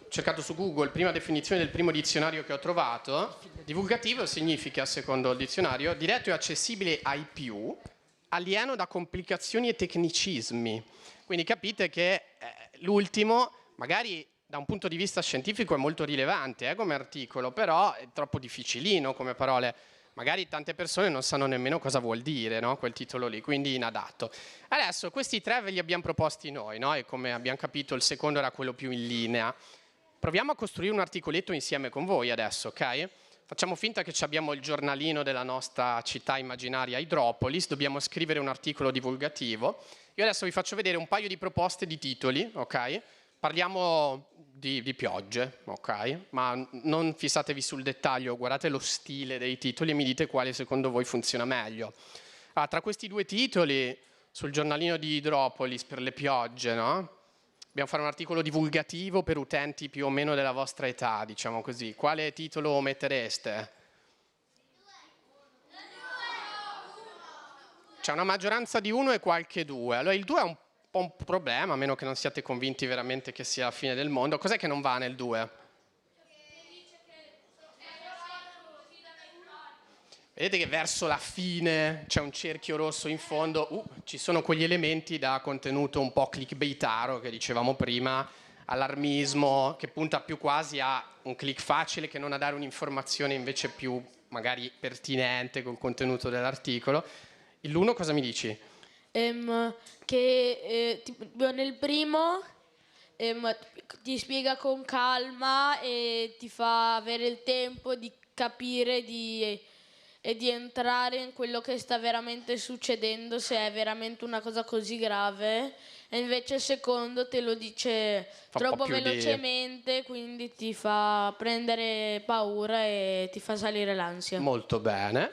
cercato su Google, prima definizione del primo dizionario che ho trovato. Divulgativo significa, secondo il dizionario, diretto e accessibile ai più, alieno da complicazioni e tecnicismi. Quindi capite che l'ultimo, magari da un punto di vista scientifico, è molto rilevante come articolo, però è troppo difficilino come parole. Magari tante persone non sanno nemmeno cosa vuol dire, no? Quel titolo lì, quindi inadatto. Adesso questi tre ve li abbiamo proposti noi, no? E come abbiamo capito il secondo era quello più in linea. Proviamo a costruire un articoletto insieme con voi adesso, ok? Facciamo finta che abbiamo il giornalino della nostra città immaginaria Hydropolis, dobbiamo scrivere un articolo divulgativo. Io adesso vi faccio vedere un paio di proposte di titoli, ok? Parliamo di piogge, ok? Ma non fissatevi sul dettaglio, guardate lo stile dei titoli e mi dite quale secondo voi funziona meglio. Tra questi due titoli, sul giornalino di Hydropolis per le piogge, no? Dobbiamo fare un articolo divulgativo per utenti più o meno della vostra età, diciamo così. Quale titolo mettereste? C'è una maggioranza di 1 e qualche 2. Allora il 2 è un po' un problema, a meno che non siate convinti veramente che sia la fine del mondo. Cos'è che non va nel 2? Vedete che verso la fine c'è un cerchio rosso in fondo, ci sono quegli elementi da contenuto un po' clickbaitaro che dicevamo prima, allarmismo, che punta più quasi a un click facile che non a dare un'informazione invece più magari pertinente col contenuto dell'articolo. L'1 cosa mi dici? Che nel primo ti spiega con calma e ti fa avere il tempo di capire e di entrare in quello che sta veramente succedendo, se è veramente una cosa così grave, e invece il secondo te lo dice troppo velocemente, quindi ti fa prendere paura e ti fa salire l'ansia. Molto bene.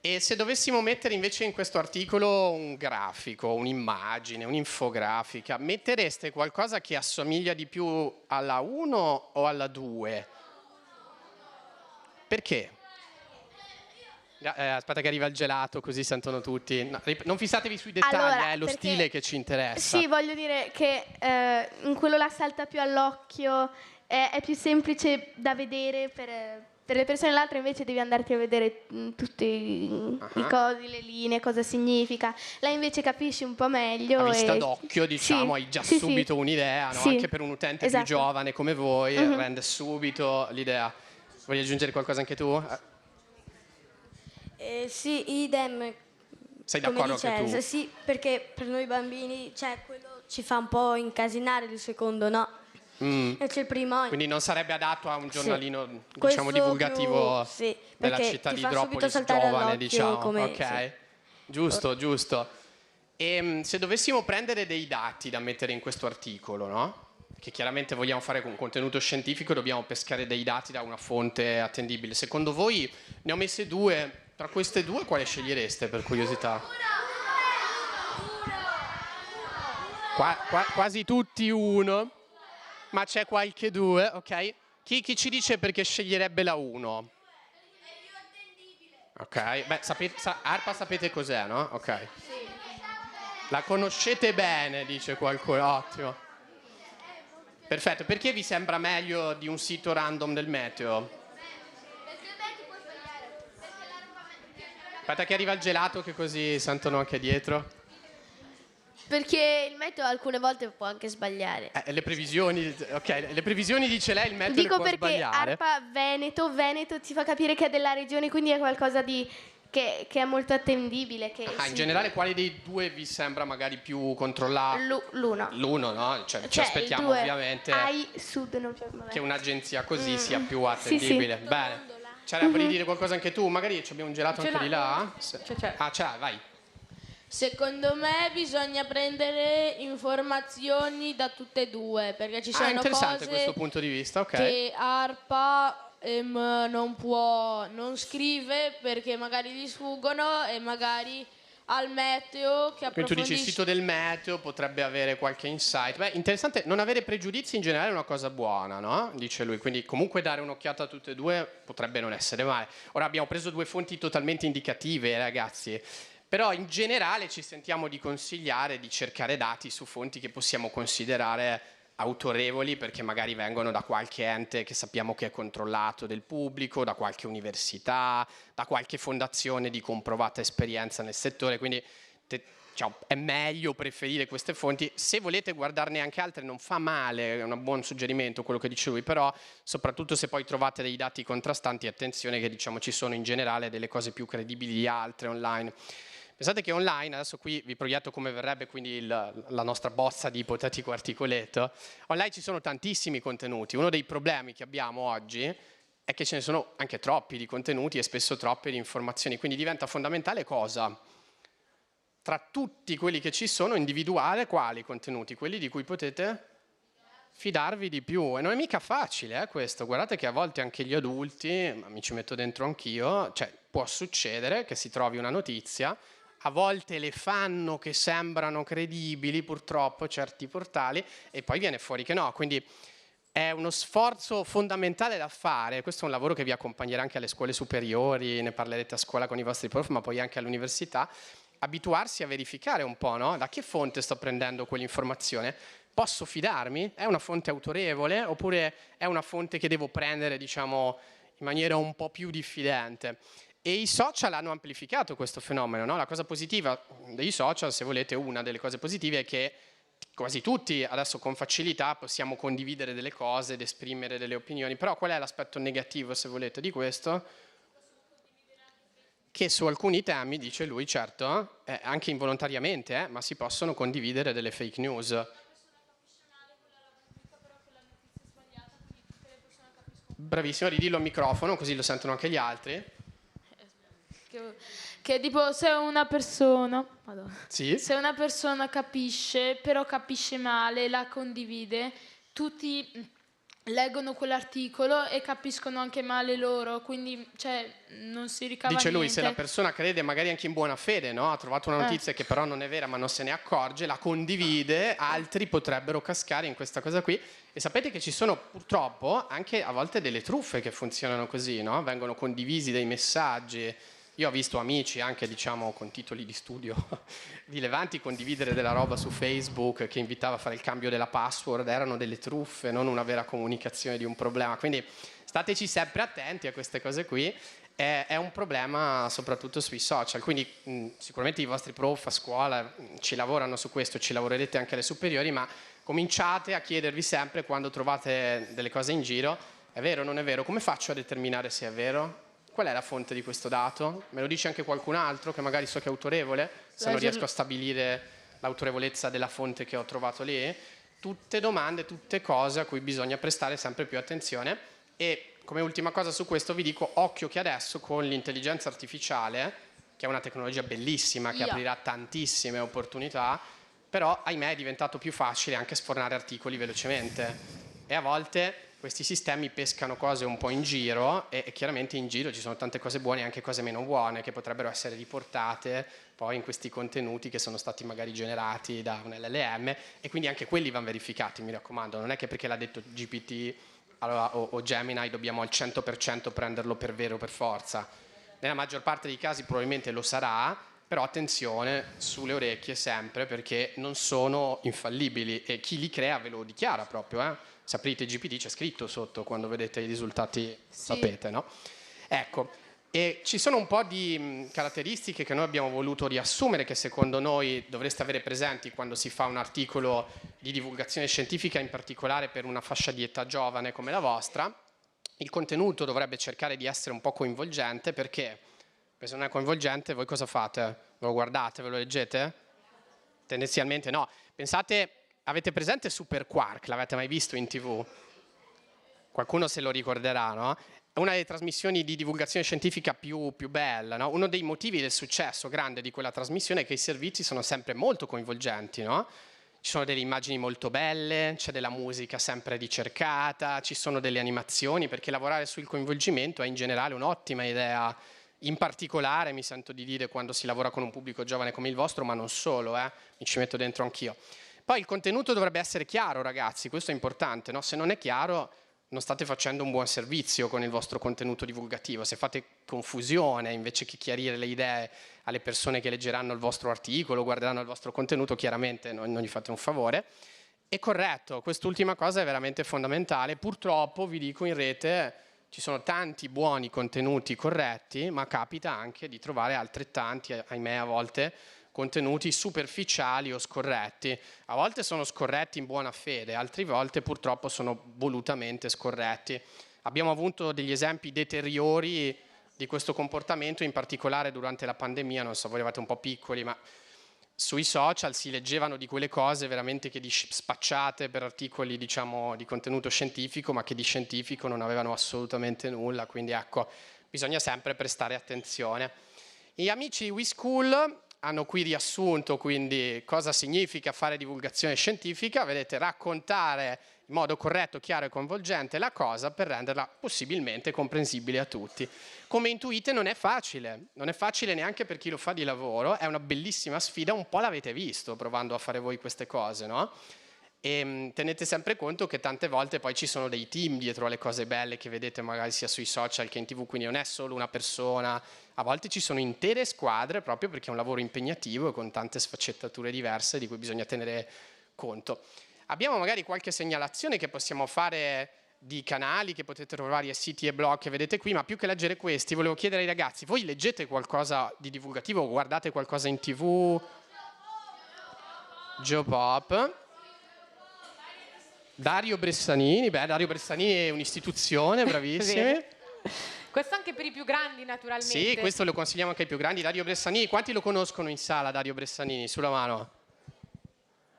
E se dovessimo mettere invece in questo articolo un grafico, un'immagine, un'infografica, mettereste qualcosa che assomiglia di più alla 1 o alla 2? Perché? Aspetta che arriva il gelato, così sentono tutti. No, non fissatevi sui dettagli, Allora, è lo perché- stile che ci interessa. Sì, voglio dire che in quello là salta più all'occhio, è più semplice da vedere per le persone, l'altro invece devi andarti a vedere tutti i cosi, le linee, cosa significa. Là invece capisci un po' meglio. A vista e- d'occhio, diciamo, sì, hai già sì, subito sì. un'idea, no? Sì, Anche per un utente esatto. più giovane come voi, Mhm. rende subito l'idea. Vuoi aggiungere qualcosa anche tu? Sì, idem. Sei come d'accordo dice anche tu? Elsa, sì, perché per noi bambini, cioè, quello ci fa un po' incasinare, il secondo no. Mm. E c'è il primo. Quindi non sarebbe adatto a un giornalino, diciamo, Questo divulgativo più- sì, della perché città ti di fa subito Hydropolis, saltare giovane, all'occhio diciamo. come- Ok, sì. giusto, giusto. E se dovessimo prendere dei dati da mettere in questo articolo, no? Che chiaramente vogliamo fare con contenuto scientifico, dobbiamo pescare dei dati da una fonte attendibile. Secondo voi ne ho messe 2, tra queste 2 quale scegliereste per curiosità? Quasi tutti 1, ma c'è qualche 2, ok? Chi ci dice perché sceglierebbe la 1? Ok, beh, ARPA sapete cos'è, no? Ok. La conoscete bene, dice qualcuno, ottimo. Perfetto, perché vi sembra meglio di un sito random del meteo? Aspetta che arriva il gelato, che così sentono anche dietro. Perché il meteo alcune volte può anche sbagliare. Le previsioni, ok, le previsioni dice lei, il meteo le Dico può perché sbagliare. ARPA Veneto ti fa capire che è della regione, quindi è qualcosa che è molto attendibile. Che In generale quale dei 2 vi sembra magari più controllato? L'uno. L'uno, no? Cioè, ci Cioè, aspettiamo il due. ovviamente AI Sud non c'è, vabbè. che un'agenzia così sia più Sì, attendibile. sì. Bene. C'era volevi Mhm. dire qualcosa anche tu? Magari abbiamo un gelato Ce anche l'ha. di là? C'è. Ah, ce l'hai, vai. Secondo me bisogna prendere informazioni da tutte e due, perché ci sono Interessante cose questo punto di vista, ok. che ARPA non scrive perché magari gli sfuggono e magari al meteo che Quindi tu dici il approfondisce. sito del meteo potrebbe avere qualche insight. Beh, interessante, non avere pregiudizi in generale è una cosa buona, no? Dice lui, quindi comunque dare un'occhiata a tutte e 2 potrebbe non essere male. Ora abbiamo preso 2 fonti totalmente indicative, ragazzi, però in generale ci sentiamo di consigliare di cercare dati su fonti che possiamo considerare autorevoli, perché magari vengono da qualche ente che sappiamo che è controllato del pubblico, da qualche università, da qualche fondazione di comprovata esperienza nel settore, quindi è meglio preferire queste fonti. Se volete guardarne anche altre non fa male, è un buon suggerimento quello che dice lui, però soprattutto se poi trovate dei dati contrastanti, attenzione che diciamo ci sono in generale delle cose più credibili di altre online. Pensate che online, adesso qui vi proietto come verrebbe quindi la nostra bozza di ipotetico articoletto, online ci sono tantissimi contenuti. Uno dei problemi che abbiamo oggi è che ce ne sono anche troppi di contenuti e spesso troppe di informazioni, quindi diventa fondamentale cosa? Tra tutti quelli che ci sono individuare quali contenuti? Quelli di cui potete fidarvi di più. E non è mica facile questo, guardate che a volte anche gli adulti, ma mi ci metto dentro anch'io, cioè può succedere che si trovi una notizia, a volte le fanno che sembrano credibili purtroppo certi portali e poi viene fuori che no, quindi è uno sforzo fondamentale da fare, questo è un lavoro che vi accompagnerà anche alle scuole superiori, ne parlerete a scuola con i vostri prof, ma poi anche all'università, abituarsi a verificare un po', no? Da che fonte sto prendendo quell'informazione? Posso fidarmi? È una fonte autorevole oppure è una fonte che devo prendere, diciamo, in maniera un po' più diffidente? E i social hanno amplificato questo fenomeno, no? La cosa positiva dei social, se volete, una delle cose positive è che quasi tutti adesso con facilità possiamo condividere delle cose ed esprimere delle opinioni, però qual è l'aspetto negativo, se volete, di questo? Che su alcuni temi, dice lui, certo, anche involontariamente, ma si possono condividere delle fake news. Bravissimo, ridillo al microfono così lo sentono anche gli altri. Che tipo se una persona Sì. se una persona capisce, però capisce male, la condivide, tutti leggono quell'articolo e capiscono anche male loro, quindi non si ricava Dice lui, niente. se la persona crede magari anche in buona fede, no? Ha trovato una notizia che però non è vera ma non se ne accorge, la condivide, altri potrebbero cascare in questa cosa qui. E sapete che ci sono purtroppo anche a volte delle truffe che funzionano così, no? Vengono condivisi dei messaggi. Io ho visto amici anche, diciamo, con titoli di studio rilevanti condividere della roba su Facebook che invitava a fare il cambio della password, erano delle truffe, non una vera comunicazione di un problema. Quindi stateci sempre attenti a queste cose qui. È un problema soprattutto sui social, quindi sicuramente i vostri prof a scuola ci lavorano su questo, ci lavorerete anche alle superiori, ma cominciate a chiedervi sempre quando trovate delle cose in giro, è vero o non è vero? Come faccio a determinare se è vero? Qual è la fonte di questo dato? Me lo dice anche qualcun altro che magari so che è autorevole? Se non riesco a stabilire l'autorevolezza della fonte che ho trovato lì? Tutte domande, tutte cose a cui bisogna prestare sempre più attenzione. E come ultima cosa su questo vi dico, occhio che adesso con l'intelligenza artificiale, che è una tecnologia bellissima, che aprirà tantissime opportunità, però ahimè è diventato più facile anche sfornare articoli velocemente. E a volte questi sistemi pescano cose un po' in giro e chiaramente in giro ci sono tante cose buone e anche cose meno buone che potrebbero essere riportate poi in questi contenuti che sono stati magari generati da un LLM, e quindi anche quelli vanno verificati, mi raccomando. Non è che perché l'ha detto GPT o Gemini dobbiamo al 100% prenderlo per vero per forza. Nella maggior parte dei casi probabilmente lo sarà, però attenzione sulle orecchie sempre, perché non sono infallibili e chi li crea ve lo dichiara proprio, Se aprite GPT c'è scritto sotto, quando vedete i risultati sapete, no? Ecco, e ci sono un po' di caratteristiche che noi abbiamo voluto riassumere, che secondo noi dovreste avere presenti quando si fa un articolo di divulgazione scientifica, in particolare per una fascia di età giovane come la vostra. Il contenuto dovrebbe cercare di essere un po' coinvolgente, perché se non è coinvolgente voi cosa fate? Ve lo guardate, ve lo leggete? Tendenzialmente no. Pensate, avete presente Super Quark? L'avete mai visto in TV? Qualcuno se lo ricorderà, no? È una delle trasmissioni di divulgazione scientifica più bella, no? Uno dei motivi del successo grande di quella trasmissione è che i servizi sono sempre molto coinvolgenti, no? Ci sono delle immagini molto belle, c'è della musica sempre ricercata, ci sono delle animazioni, perché lavorare sul coinvolgimento è in generale un'ottima idea. In particolare mi sento di dire quando si lavora con un pubblico giovane come il vostro, ma non solo, mi ci metto dentro anch'io. Poi il contenuto dovrebbe essere chiaro, ragazzi, questo è importante, no? Se non è chiaro non state facendo un buon servizio con il vostro contenuto divulgativo. Se fate confusione invece che chiarire le idee alle persone che leggeranno il vostro articolo, guarderanno il vostro contenuto, chiaramente non gli fate un favore. E corretto, quest'ultima cosa è veramente fondamentale. Purtroppo, vi dico, in rete ci sono tanti buoni contenuti corretti, ma capita anche di trovare altrettanti, ahimè a volte, contenuti superficiali o scorretti. A volte sono scorretti in buona fede, altre volte purtroppo sono volutamente scorretti. Abbiamo avuto degli esempi deteriori di questo comportamento, in particolare durante la pandemia, non so, voi eravate un po' piccoli, ma sui social si leggevano di quelle cose veramente che spacciate per articoli, diciamo, di contenuto scientifico, ma che di scientifico non avevano assolutamente nulla, quindi ecco, bisogna sempre prestare attenzione. Gli amici di WeSchool hanno qui riassunto quindi cosa significa fare divulgazione scientifica, vedete, raccontare in modo corretto, chiaro e coinvolgente la cosa per renderla possibilmente comprensibile a tutti. Come intuite non è facile neanche per chi lo fa di lavoro, è una bellissima sfida, un po' l'avete visto provando a fare voi queste cose, no? E tenete sempre conto che tante volte poi ci sono dei team dietro alle cose belle che vedete magari sia sui social che in TV, quindi non è solo una persona, a volte ci sono intere squadre proprio perché è un lavoro impegnativo e con tante sfaccettature diverse di cui bisogna tenere conto. Abbiamo magari qualche segnalazione che possiamo fare di canali che potete trovare a siti e blog che vedete qui, ma più che leggere questi volevo chiedere ai ragazzi, voi leggete qualcosa di divulgativo, guardate qualcosa in TV? Geopop. Dario Bressanini, Dario Bressanini è un'istituzione, bravissimi. Questo anche per i più grandi, naturalmente. Sì, questo lo consigliamo anche ai più grandi. Dario Bressanini, quanti lo conoscono in sala, Dario Bressanini? Sulla mano.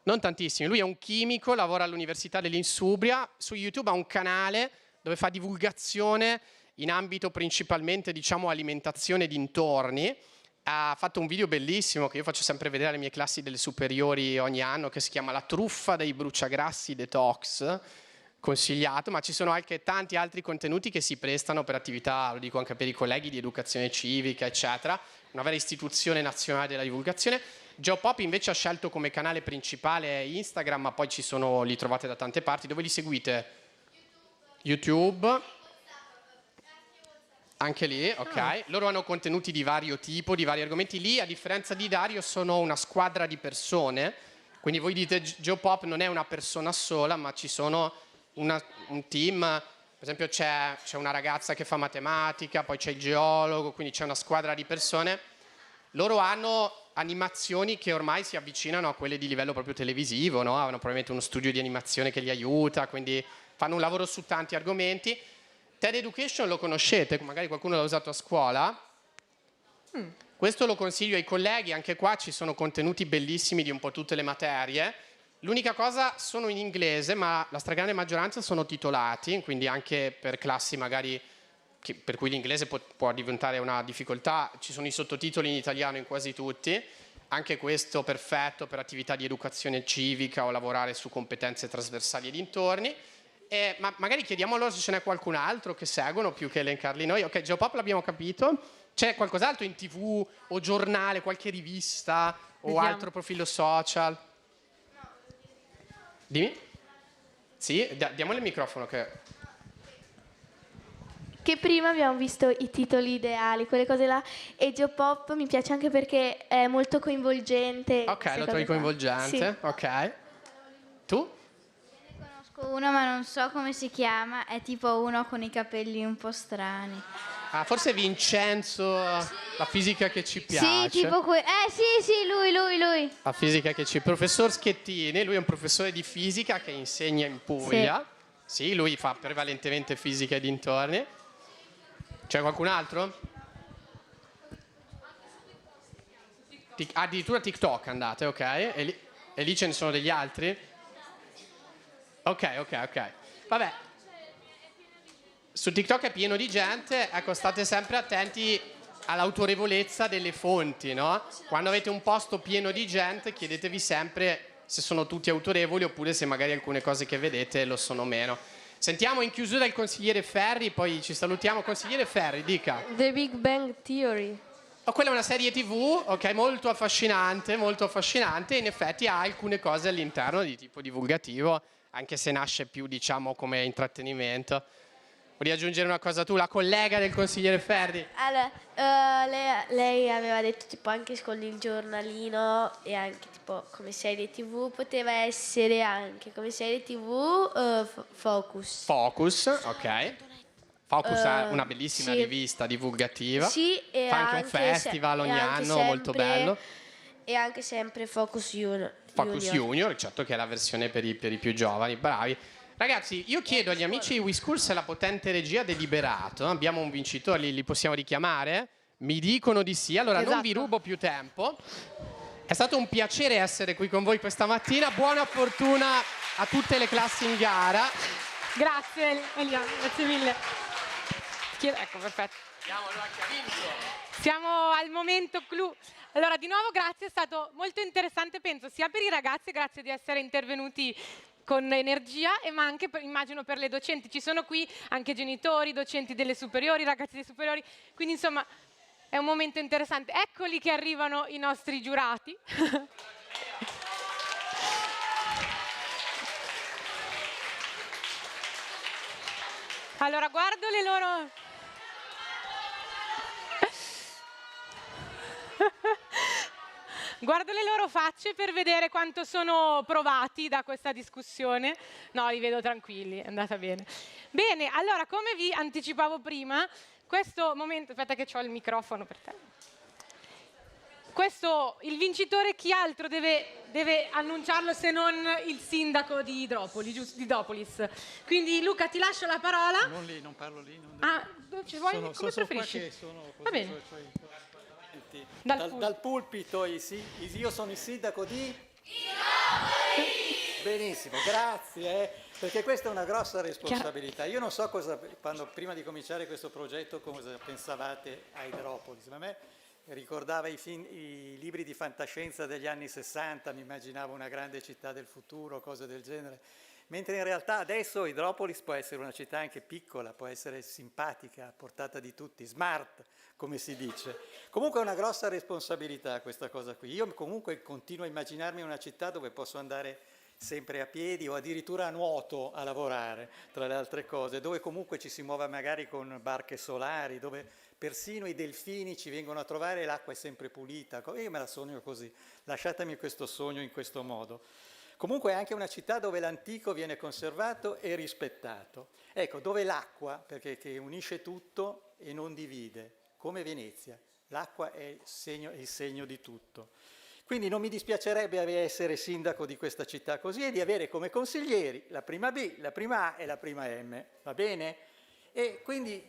Non tantissimi. Lui è un chimico, lavora all'Università dell'Insubria. Su YouTube ha un canale dove fa divulgazione in ambito principalmente, diciamo, alimentazione e dintorni. Ha fatto un video bellissimo che io faccio sempre vedere alle mie classi delle superiori ogni anno, che si chiama La truffa dei bruciagrassi detox, consigliato, ma ci sono anche tanti altri contenuti che si prestano per attività, lo dico anche per i colleghi, di educazione civica, eccetera, una vera istituzione nazionale della divulgazione. Geopop invece ha scelto come canale principale Instagram, ma poi li trovate da tante parti. Dove li seguite? YouTube. Anche lì, ok. Loro hanno contenuti di vario tipo, di vari argomenti. Lì, a differenza di Dario, sono una squadra di persone. Quindi voi dite Geopop non è una persona sola, ma ci sono un team. Per esempio c'è una ragazza che fa matematica, poi c'è il geologo, quindi c'è una squadra di persone. Loro hanno animazioni che ormai si avvicinano a quelle di livello proprio televisivo, no? Hanno probabilmente uno studio di animazione che li aiuta, quindi fanno un lavoro su tanti argomenti. TED Education lo conoscete? Magari qualcuno l'ha usato a scuola? Questo lo consiglio ai colleghi, anche qua ci sono contenuti bellissimi di un po' tutte le materie. L'unica cosa, sono in inglese, ma la stragrande maggioranza sono titolati, quindi anche per classi magari per cui l'inglese può diventare una difficoltà, ci sono i sottotitoli in italiano in quasi tutti, anche questo perfetto per attività di educazione civica o lavorare su competenze trasversali e dintorni. Ma magari chiediamo loro se ce n'è qualcun altro che seguono più che elencarli noi. Ok, Geopop l'abbiamo capito. C'è qualcos'altro in TV o giornale, qualche rivista o altro profilo social? Dimmi? Sì, diamole il microfono che prima abbiamo visto i titoli ideali, quelle cose là, e Geopop mi piace anche perché è molto coinvolgente. Ok, lo trovi coinvolgente, sì. Ok. Tu? Ne conosco uno ma non so come si chiama, è tipo uno con i capelli un po' strani. Ah, forse è Vincenzo, la fisica che ci piace. Sì, tipo sì, lui. La fisica che ci... Professor Schettini, lui è un professore di fisica che insegna in Puglia. Sì, lui fa prevalentemente fisica e dintorni. C'è qualcun altro? Addirittura TikTok andate, ok? E lì ce ne sono degli altri? Ok. Vabbè. Su TikTok è pieno di gente, ecco, state sempre attenti all'autorevolezza delle fonti, no? Quando avete un posto pieno di gente, chiedetevi sempre se sono tutti autorevoli oppure se magari alcune cose che vedete lo sono meno. Sentiamo in chiusura il consigliere Ferri, poi ci salutiamo. Consigliere Ferri, dica. The Big Bang Theory. Quella è una serie TV, ok, molto affascinante, e in effetti ha alcune cose all'interno di tipo divulgativo, anche se nasce più, diciamo, come intrattenimento. Vuoi aggiungere una cosa tu, la collega del consigliere Ferri? Allora, lei aveva detto tipo anche con il giornalino e anche tipo come serie TV, poteva essere anche come serie TV Focus. Focus, ok. Focus è una bellissima rivista divulgativa. Sì, e fa anche un festival ogni anno, molto bello. E anche sempre Focus Junior. Focus Junior, certo, che è la versione per i più giovani, bravi. Ragazzi, io chiedo agli amici di WeSchool se la potente regia ha deliberato. Abbiamo un vincitore, li possiamo richiamare? Mi dicono di sì, allora non vi rubo più tempo. È stato un piacere essere qui con voi questa mattina. Buona fortuna a tutte le classi in gara. Grazie Eliana, grazie mille. Ecco, perfetto. Siamo al momento clou. Allora, di nuovo grazie, è stato molto interessante, penso, sia per i ragazzi, grazie di essere intervenuti con energia, ma anche immagino per le docenti. Ci sono qui anche genitori, docenti delle superiori, ragazzi delle superiori, quindi insomma è un momento interessante. Eccoli che arrivano i nostri giurati. Allora, guardo le loro... Guardo le loro facce per vedere quanto sono provati da questa discussione. No, li vedo tranquilli, è andata bene. Bene, allora, come vi anticipavo prima, questo momento... Aspetta che ho il microfono per te. Il vincitore chi altro deve annunciarlo se non il sindaco di Dopolis. Quindi Luca, ti lascio la parola. Non lì, non parlo lì. Ci vuoi? Come preferisci? Va bene. Dal pulpito, io sono il sindaco di... Benissimo, grazie, perché questa è una grossa responsabilità. Io non so prima di cominciare questo progetto, cosa pensavate a Hydropolis. A me ricordava i libri di fantascienza degli anni 60, mi immaginavo una grande città del futuro, cose del genere. mentre in realtà adesso Hydropolis può essere una città anche piccola, può essere simpatica, a portata di tutti, smart, come si dice. Comunque è una grossa responsabilità questa cosa qui. Io comunque continuo a immaginarmi una città dove posso andare sempre a piedi o addirittura a nuoto a lavorare, tra le altre cose, dove comunque ci si muove magari con barche solari, dove persino i delfini ci vengono a trovare e l'acqua è sempre pulita. Io me la sogno così, lasciatemi questo sogno in questo modo. Comunque è anche una città dove l'antico viene conservato e rispettato. Ecco, dove l'acqua, perché che unisce tutto e non divide, come Venezia. L'acqua è il segno di tutto. Quindi non mi dispiacerebbe essere sindaco di questa città così e di avere come consiglieri la prima B, la prima A e la prima M, va bene? E quindi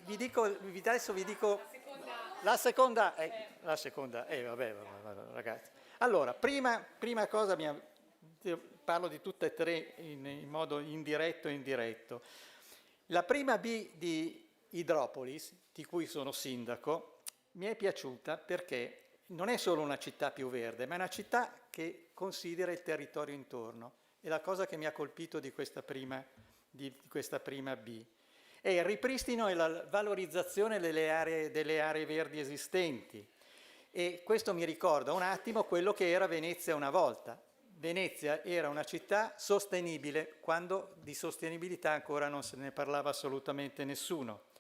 adesso vi dico la seconda, vabbè, ragazzi. Allora, prima cosa, parlo di tutte e tre in modo indiretto e indiretto. La prima B di Hydropolis, di cui sono sindaco, mi è piaciuta perché non è solo una città più verde, ma è una città che considera il territorio intorno. E la cosa che mi ha colpito di questa prima B è il ripristino e la valorizzazione delle aree verdi esistenti. E questo mi ricorda un attimo quello che era Venezia una volta. Venezia era una città sostenibile quando di sostenibilità ancora non se ne parlava assolutamente nessuno.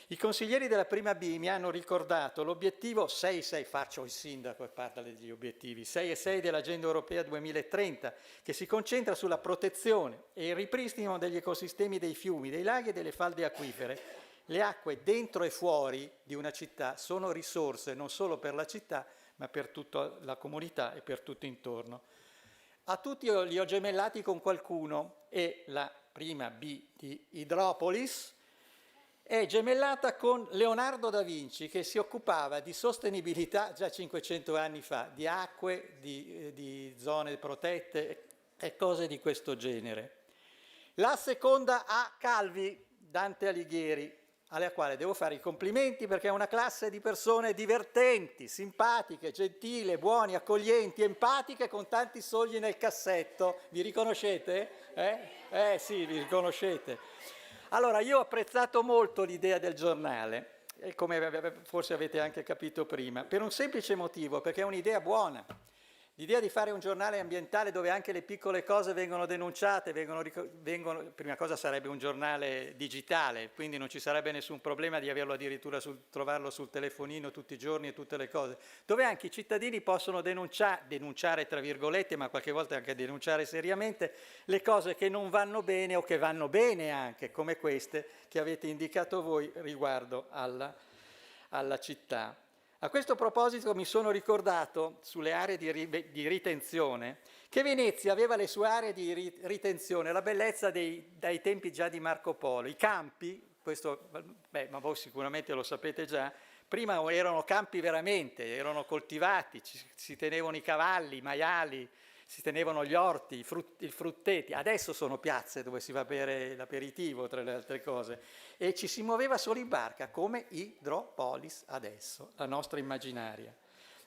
I consiglieri della prima B mi hanno ricordato l'obiettivo 6-6, faccio il sindaco e parla degli obiettivi, 6 e 6 dell'Agenda Europea 2030, che si concentra sulla protezione e il ripristino degli ecosistemi dei fiumi, dei laghi e delle falde acquifere. Le acque dentro e fuori di una città sono risorse non solo per la città, ma per tutta la comunità e per tutto intorno. A tutti li ho gemellati con qualcuno e la prima B di Hydropolis è gemellata con Leonardo da Vinci, che si occupava di sostenibilità già 500 anni fa, di acque, di zone protette e cose di questo genere. La seconda A Calvi, Dante Alighieri, alla quale devo fare i complimenti perché è una classe di persone divertenti, simpatiche, gentili, buoni, accoglienti, empatiche, con tanti soldi nel cassetto. Vi riconoscete? Sì, vi riconoscete. Allora, io ho apprezzato molto l'idea del giornale, come forse avete anche capito prima, per un semplice motivo, perché è un'idea buona. L'idea di fare un giornale ambientale dove anche le piccole cose vengono denunciate, prima cosa sarebbe un giornale digitale, quindi non ci sarebbe nessun problema di averlo addirittura trovarlo sul telefonino tutti i giorni e tutte le cose, dove anche i cittadini possono denunciare tra virgolette, ma qualche volta anche denunciare seriamente le cose che non vanno bene o che vanno bene anche, come queste che avete indicato voi riguardo alla città. A questo proposito mi sono ricordato, sulle aree di ritenzione, che Venezia aveva le sue aree di ritenzione, la bellezza dai tempi già di Marco Polo. I campi, ma voi sicuramente lo sapete già, prima erano campi veramente, erano coltivati, si tenevano i cavalli, i maiali, si tenevano gli orti, i frutteti. Adesso sono piazze dove si va a bere l'aperitivo, tra le altre cose. E ci si muoveva solo in barca, come Hydropolis adesso, la nostra immaginaria.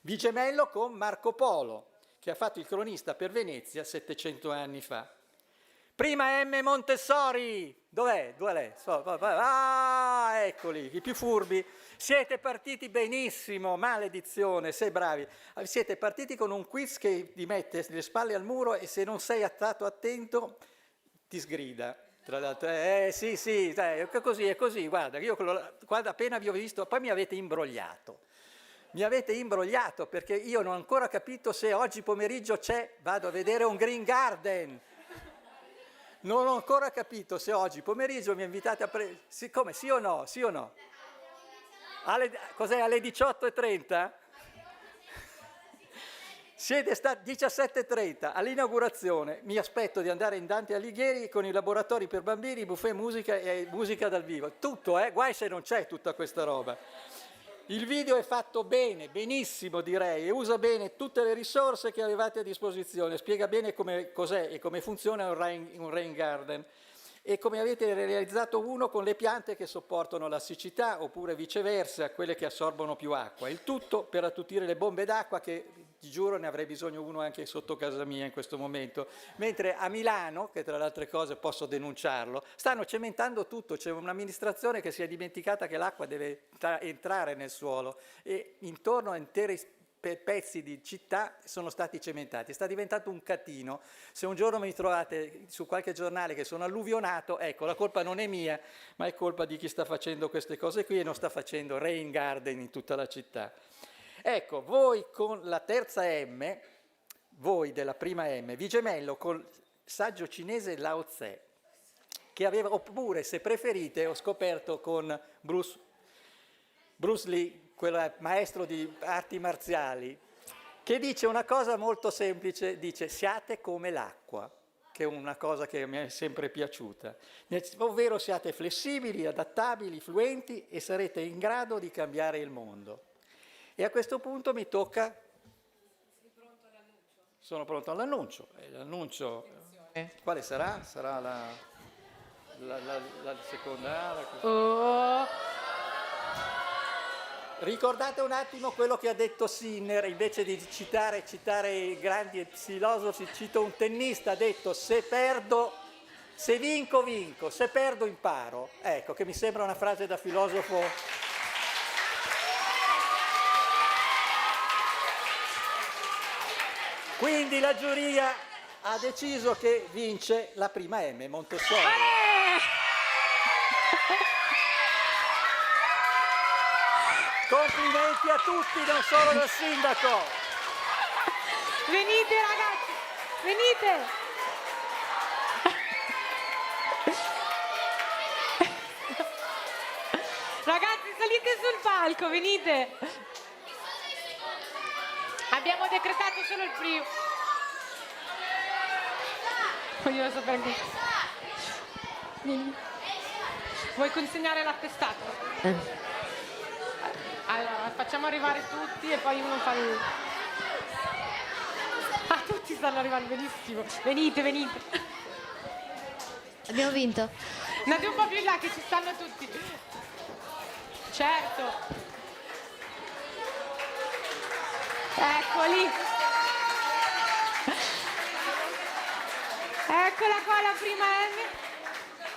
Vi gemello con Marco Polo, che ha fatto il cronista per Venezia 700 anni fa. Prima M. Montessori, dov'è? Ah, eccoli, i più furbi. Siete partiti benissimo, maledizione, sei bravi. Siete partiti con un quiz che ti mette le spalle al muro e se non sei stato attento ti sgrida. Tra l'altro, sì, è così, guarda, io quando appena vi ho visto, poi mi avete imbrogliato. Perché io non ho ancora capito se oggi pomeriggio vado a vedere un Green Garden. Non ho ancora capito se oggi pomeriggio mi invitate a come, sì o no? Cos'è, alle 18:30? Siete stati 17:30 all'inaugurazione, mi aspetto di andare in Dante Alighieri con i laboratori per bambini, buffet musica e musica dal vivo. Tutto, guai se non c'è tutta questa roba. Il video è fatto bene, benissimo direi, e usa bene tutte le risorse che avevate a disposizione, spiega bene cos'è e come funziona un rain garden e come avete realizzato uno con le piante che sopportano la siccità oppure viceversa, quelle che assorbono più acqua. Il tutto per attutire le bombe d'acqua che ti giuro ne avrei bisogno uno anche sotto casa mia in questo momento. Mentre a Milano, che tra le altre cose posso denunciarlo, stanno cementando tutto, c'è un'amministrazione che si è dimenticata che l'acqua deve entrare nel suolo e intorno a interi pezzi di città sono stati cementati, sta diventando un catino. Se un giorno mi trovate su qualche giornale che sono alluvionato, ecco, la colpa non è mia, ma è colpa di chi sta facendo queste cose qui e non sta facendo rain garden in tutta la città. Ecco, voi con la terza M, voi della prima M, vi gemello col saggio cinese Lao Tse, che aveva, oppure se preferite, ho scoperto con Bruce Lee, quel maestro di arti marziali, che dice una cosa molto semplice, dice siate come l'acqua, che è una cosa che mi è sempre piaciuta, ovvero siate flessibili, adattabili, fluenti e sarete in grado di cambiare il mondo. E a questo punto mi tocca... Sono pronto all'annuncio. L'annuncio quale sarà? Sarà la seconda... Ricordate un attimo quello che ha detto Sinner, invece di citare i grandi filosofi, cito un tennista, ha detto se vinco vinco, se perdo imparo. Ecco, che mi sembra una frase da filosofo. Quindi la giuria ha deciso che vince la prima M, Montessori. Complimenti a tutti, non solo dal sindaco. Venite ragazzi, venite. Ragazzi, salite sul palco, venite. Abbiamo decretato solo il primo. Voglio sapere che... Vuoi consegnare l'attestato? Allora, facciamo arrivare tutti e poi uno fa il... Ah, tutti stanno arrivando, benissimo. Venite, venite. Abbiamo vinto. Andate un po' più in là che ci stanno tutti. Certo. Eccoli. Eccola qua la prima M.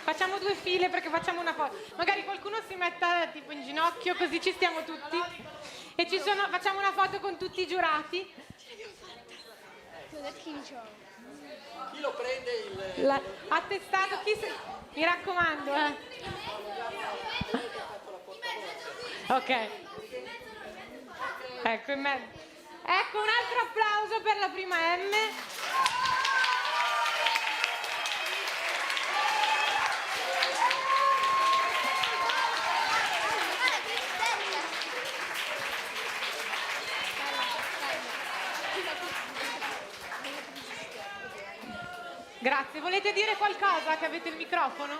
Facciamo due file perché facciamo una foto. Magari qualcuno si metta tipo in ginocchio così ci stiamo tutti. E facciamo una foto con tutti i giurati. Chi lo prende il... Attestato, mi raccomando. Ok. Ecco, in mezzo. Ecco, un altro applauso per la prima M. Grazie, volete dire qualcosa che avete il microfono?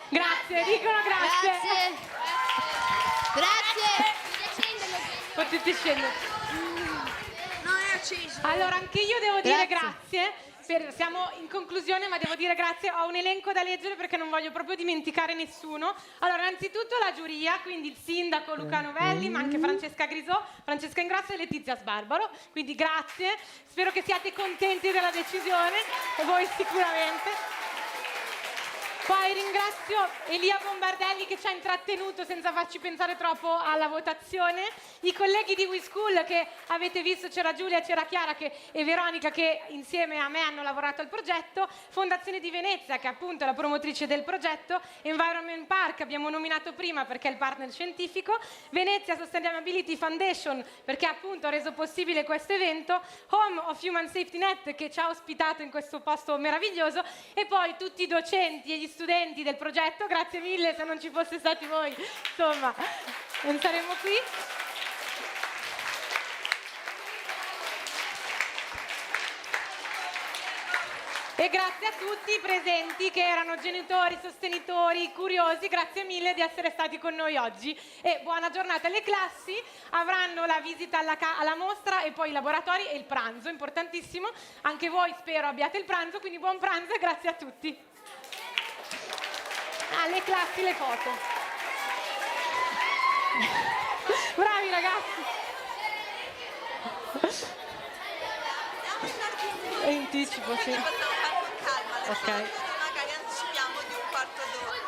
Grazie, dicono grazie. Grazie. Potete scendere. Non è acceso. Allora, anche io devo dire grazie. Siamo in conclusione, ma devo dire grazie. Ho un elenco da leggere perché non voglio proprio dimenticare nessuno. Allora, innanzitutto la giuria, quindi il sindaco Luca Novelli, ma anche Francesca Grisò, Francesca Ingrasso e Letizia Sbarbaro. Quindi grazie. Spero che siate contenti della decisione, e voi sicuramente. Poi ringrazio Elia Bombardelli che ci ha intrattenuto senza farci pensare troppo alla votazione, i colleghi di WeSchool che avete visto, c'era Giulia, c'era Chiara e Veronica che insieme a me hanno lavorato al progetto, Fondazione di Venezia che appunto è la promotrice del progetto, Environment Park abbiamo nominato prima perché è il partner scientifico, Venezia Sustainability Foundation perché appunto ha reso possibile questo evento, Home of Human Safety Net che ci ha ospitato in questo posto meraviglioso e poi tutti i docenti e gli studenti del progetto, grazie mille, se non ci fosse stati voi, insomma, non saremmo qui. E grazie a tutti i presenti che erano genitori, sostenitori, curiosi, grazie mille di essere stati con noi oggi e buona giornata. Le classi avranno la visita alla mostra e poi i laboratori e il pranzo, importantissimo, anche voi spero abbiate il pranzo, quindi buon pranzo e grazie a tutti. Alle classi le foto. Bravi ragazzi. In anticipo, sì. Possiamo fare con calma le Ok. cose, magari anticipiamo di un quarto d'ora.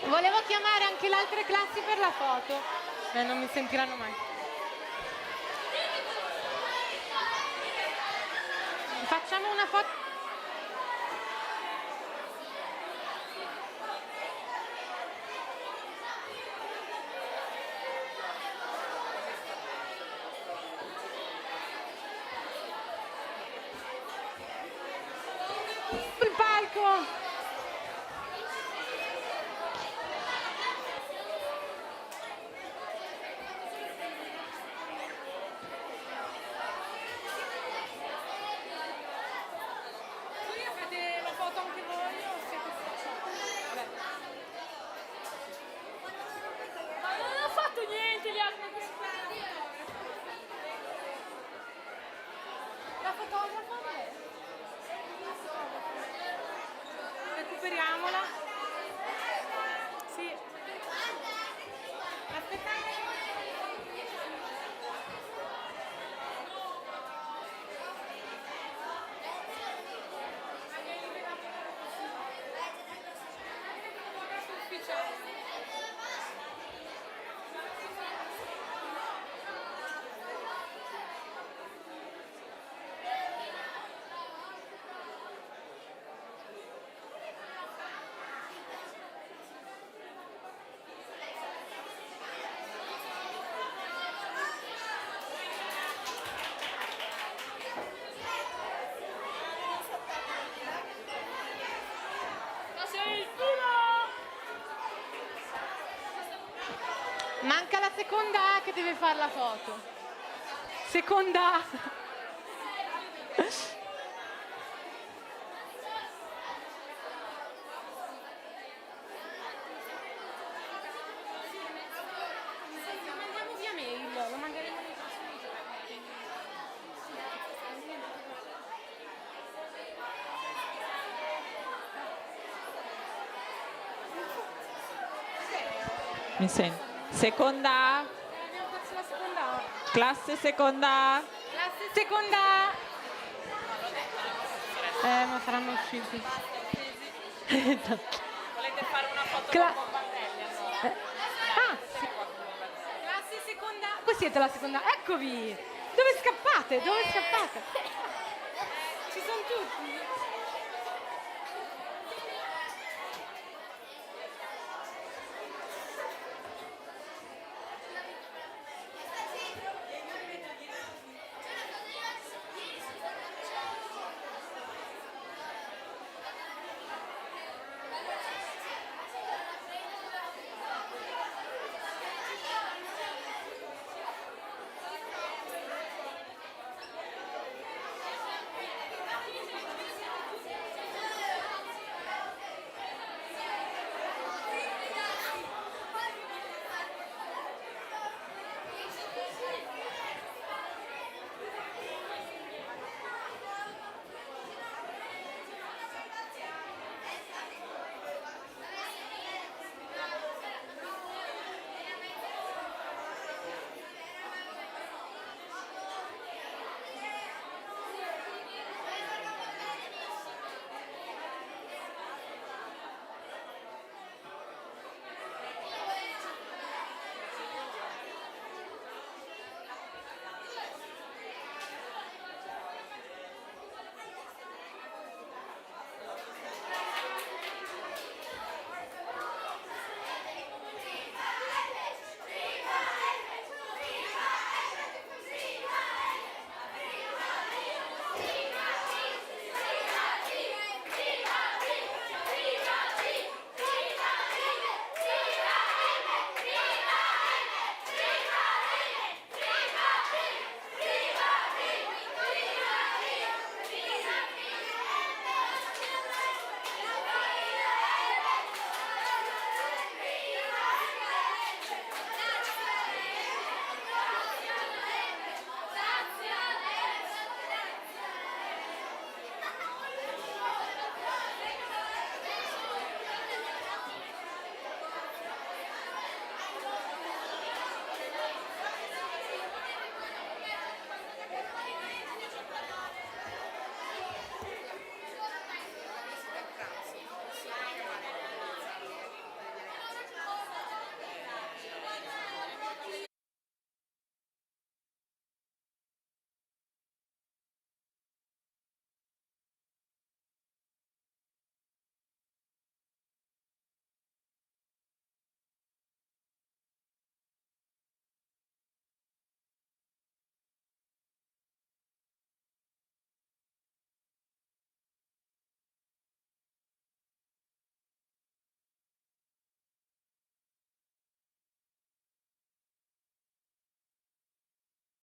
Volevo chiamare anche le altre classi per la foto. Non mi sentiranno mai. Facciamo una foto. Sul palco. Fate la foto anche voi o siete Vabbè. Ma non ho fatto niente, gli altri. La fotografa? Recuperiamola. Sì. Aspettate. Manca la seconda A che deve fare la foto. Seconda A. Lo mandiamo via mail, lo manderemo nei prossimi giorni. Mi sento. Seconda A, Abbiamo perso la seconda A. classe seconda A. Classe seconda A. Ma saranno usciti. Volete fare una foto Cla- con Bombardelli allora? Sì. Classe seconda A. Voi siete la seconda A. Eccovi. Dove scappate? Dove scappate? Ci sono tutti.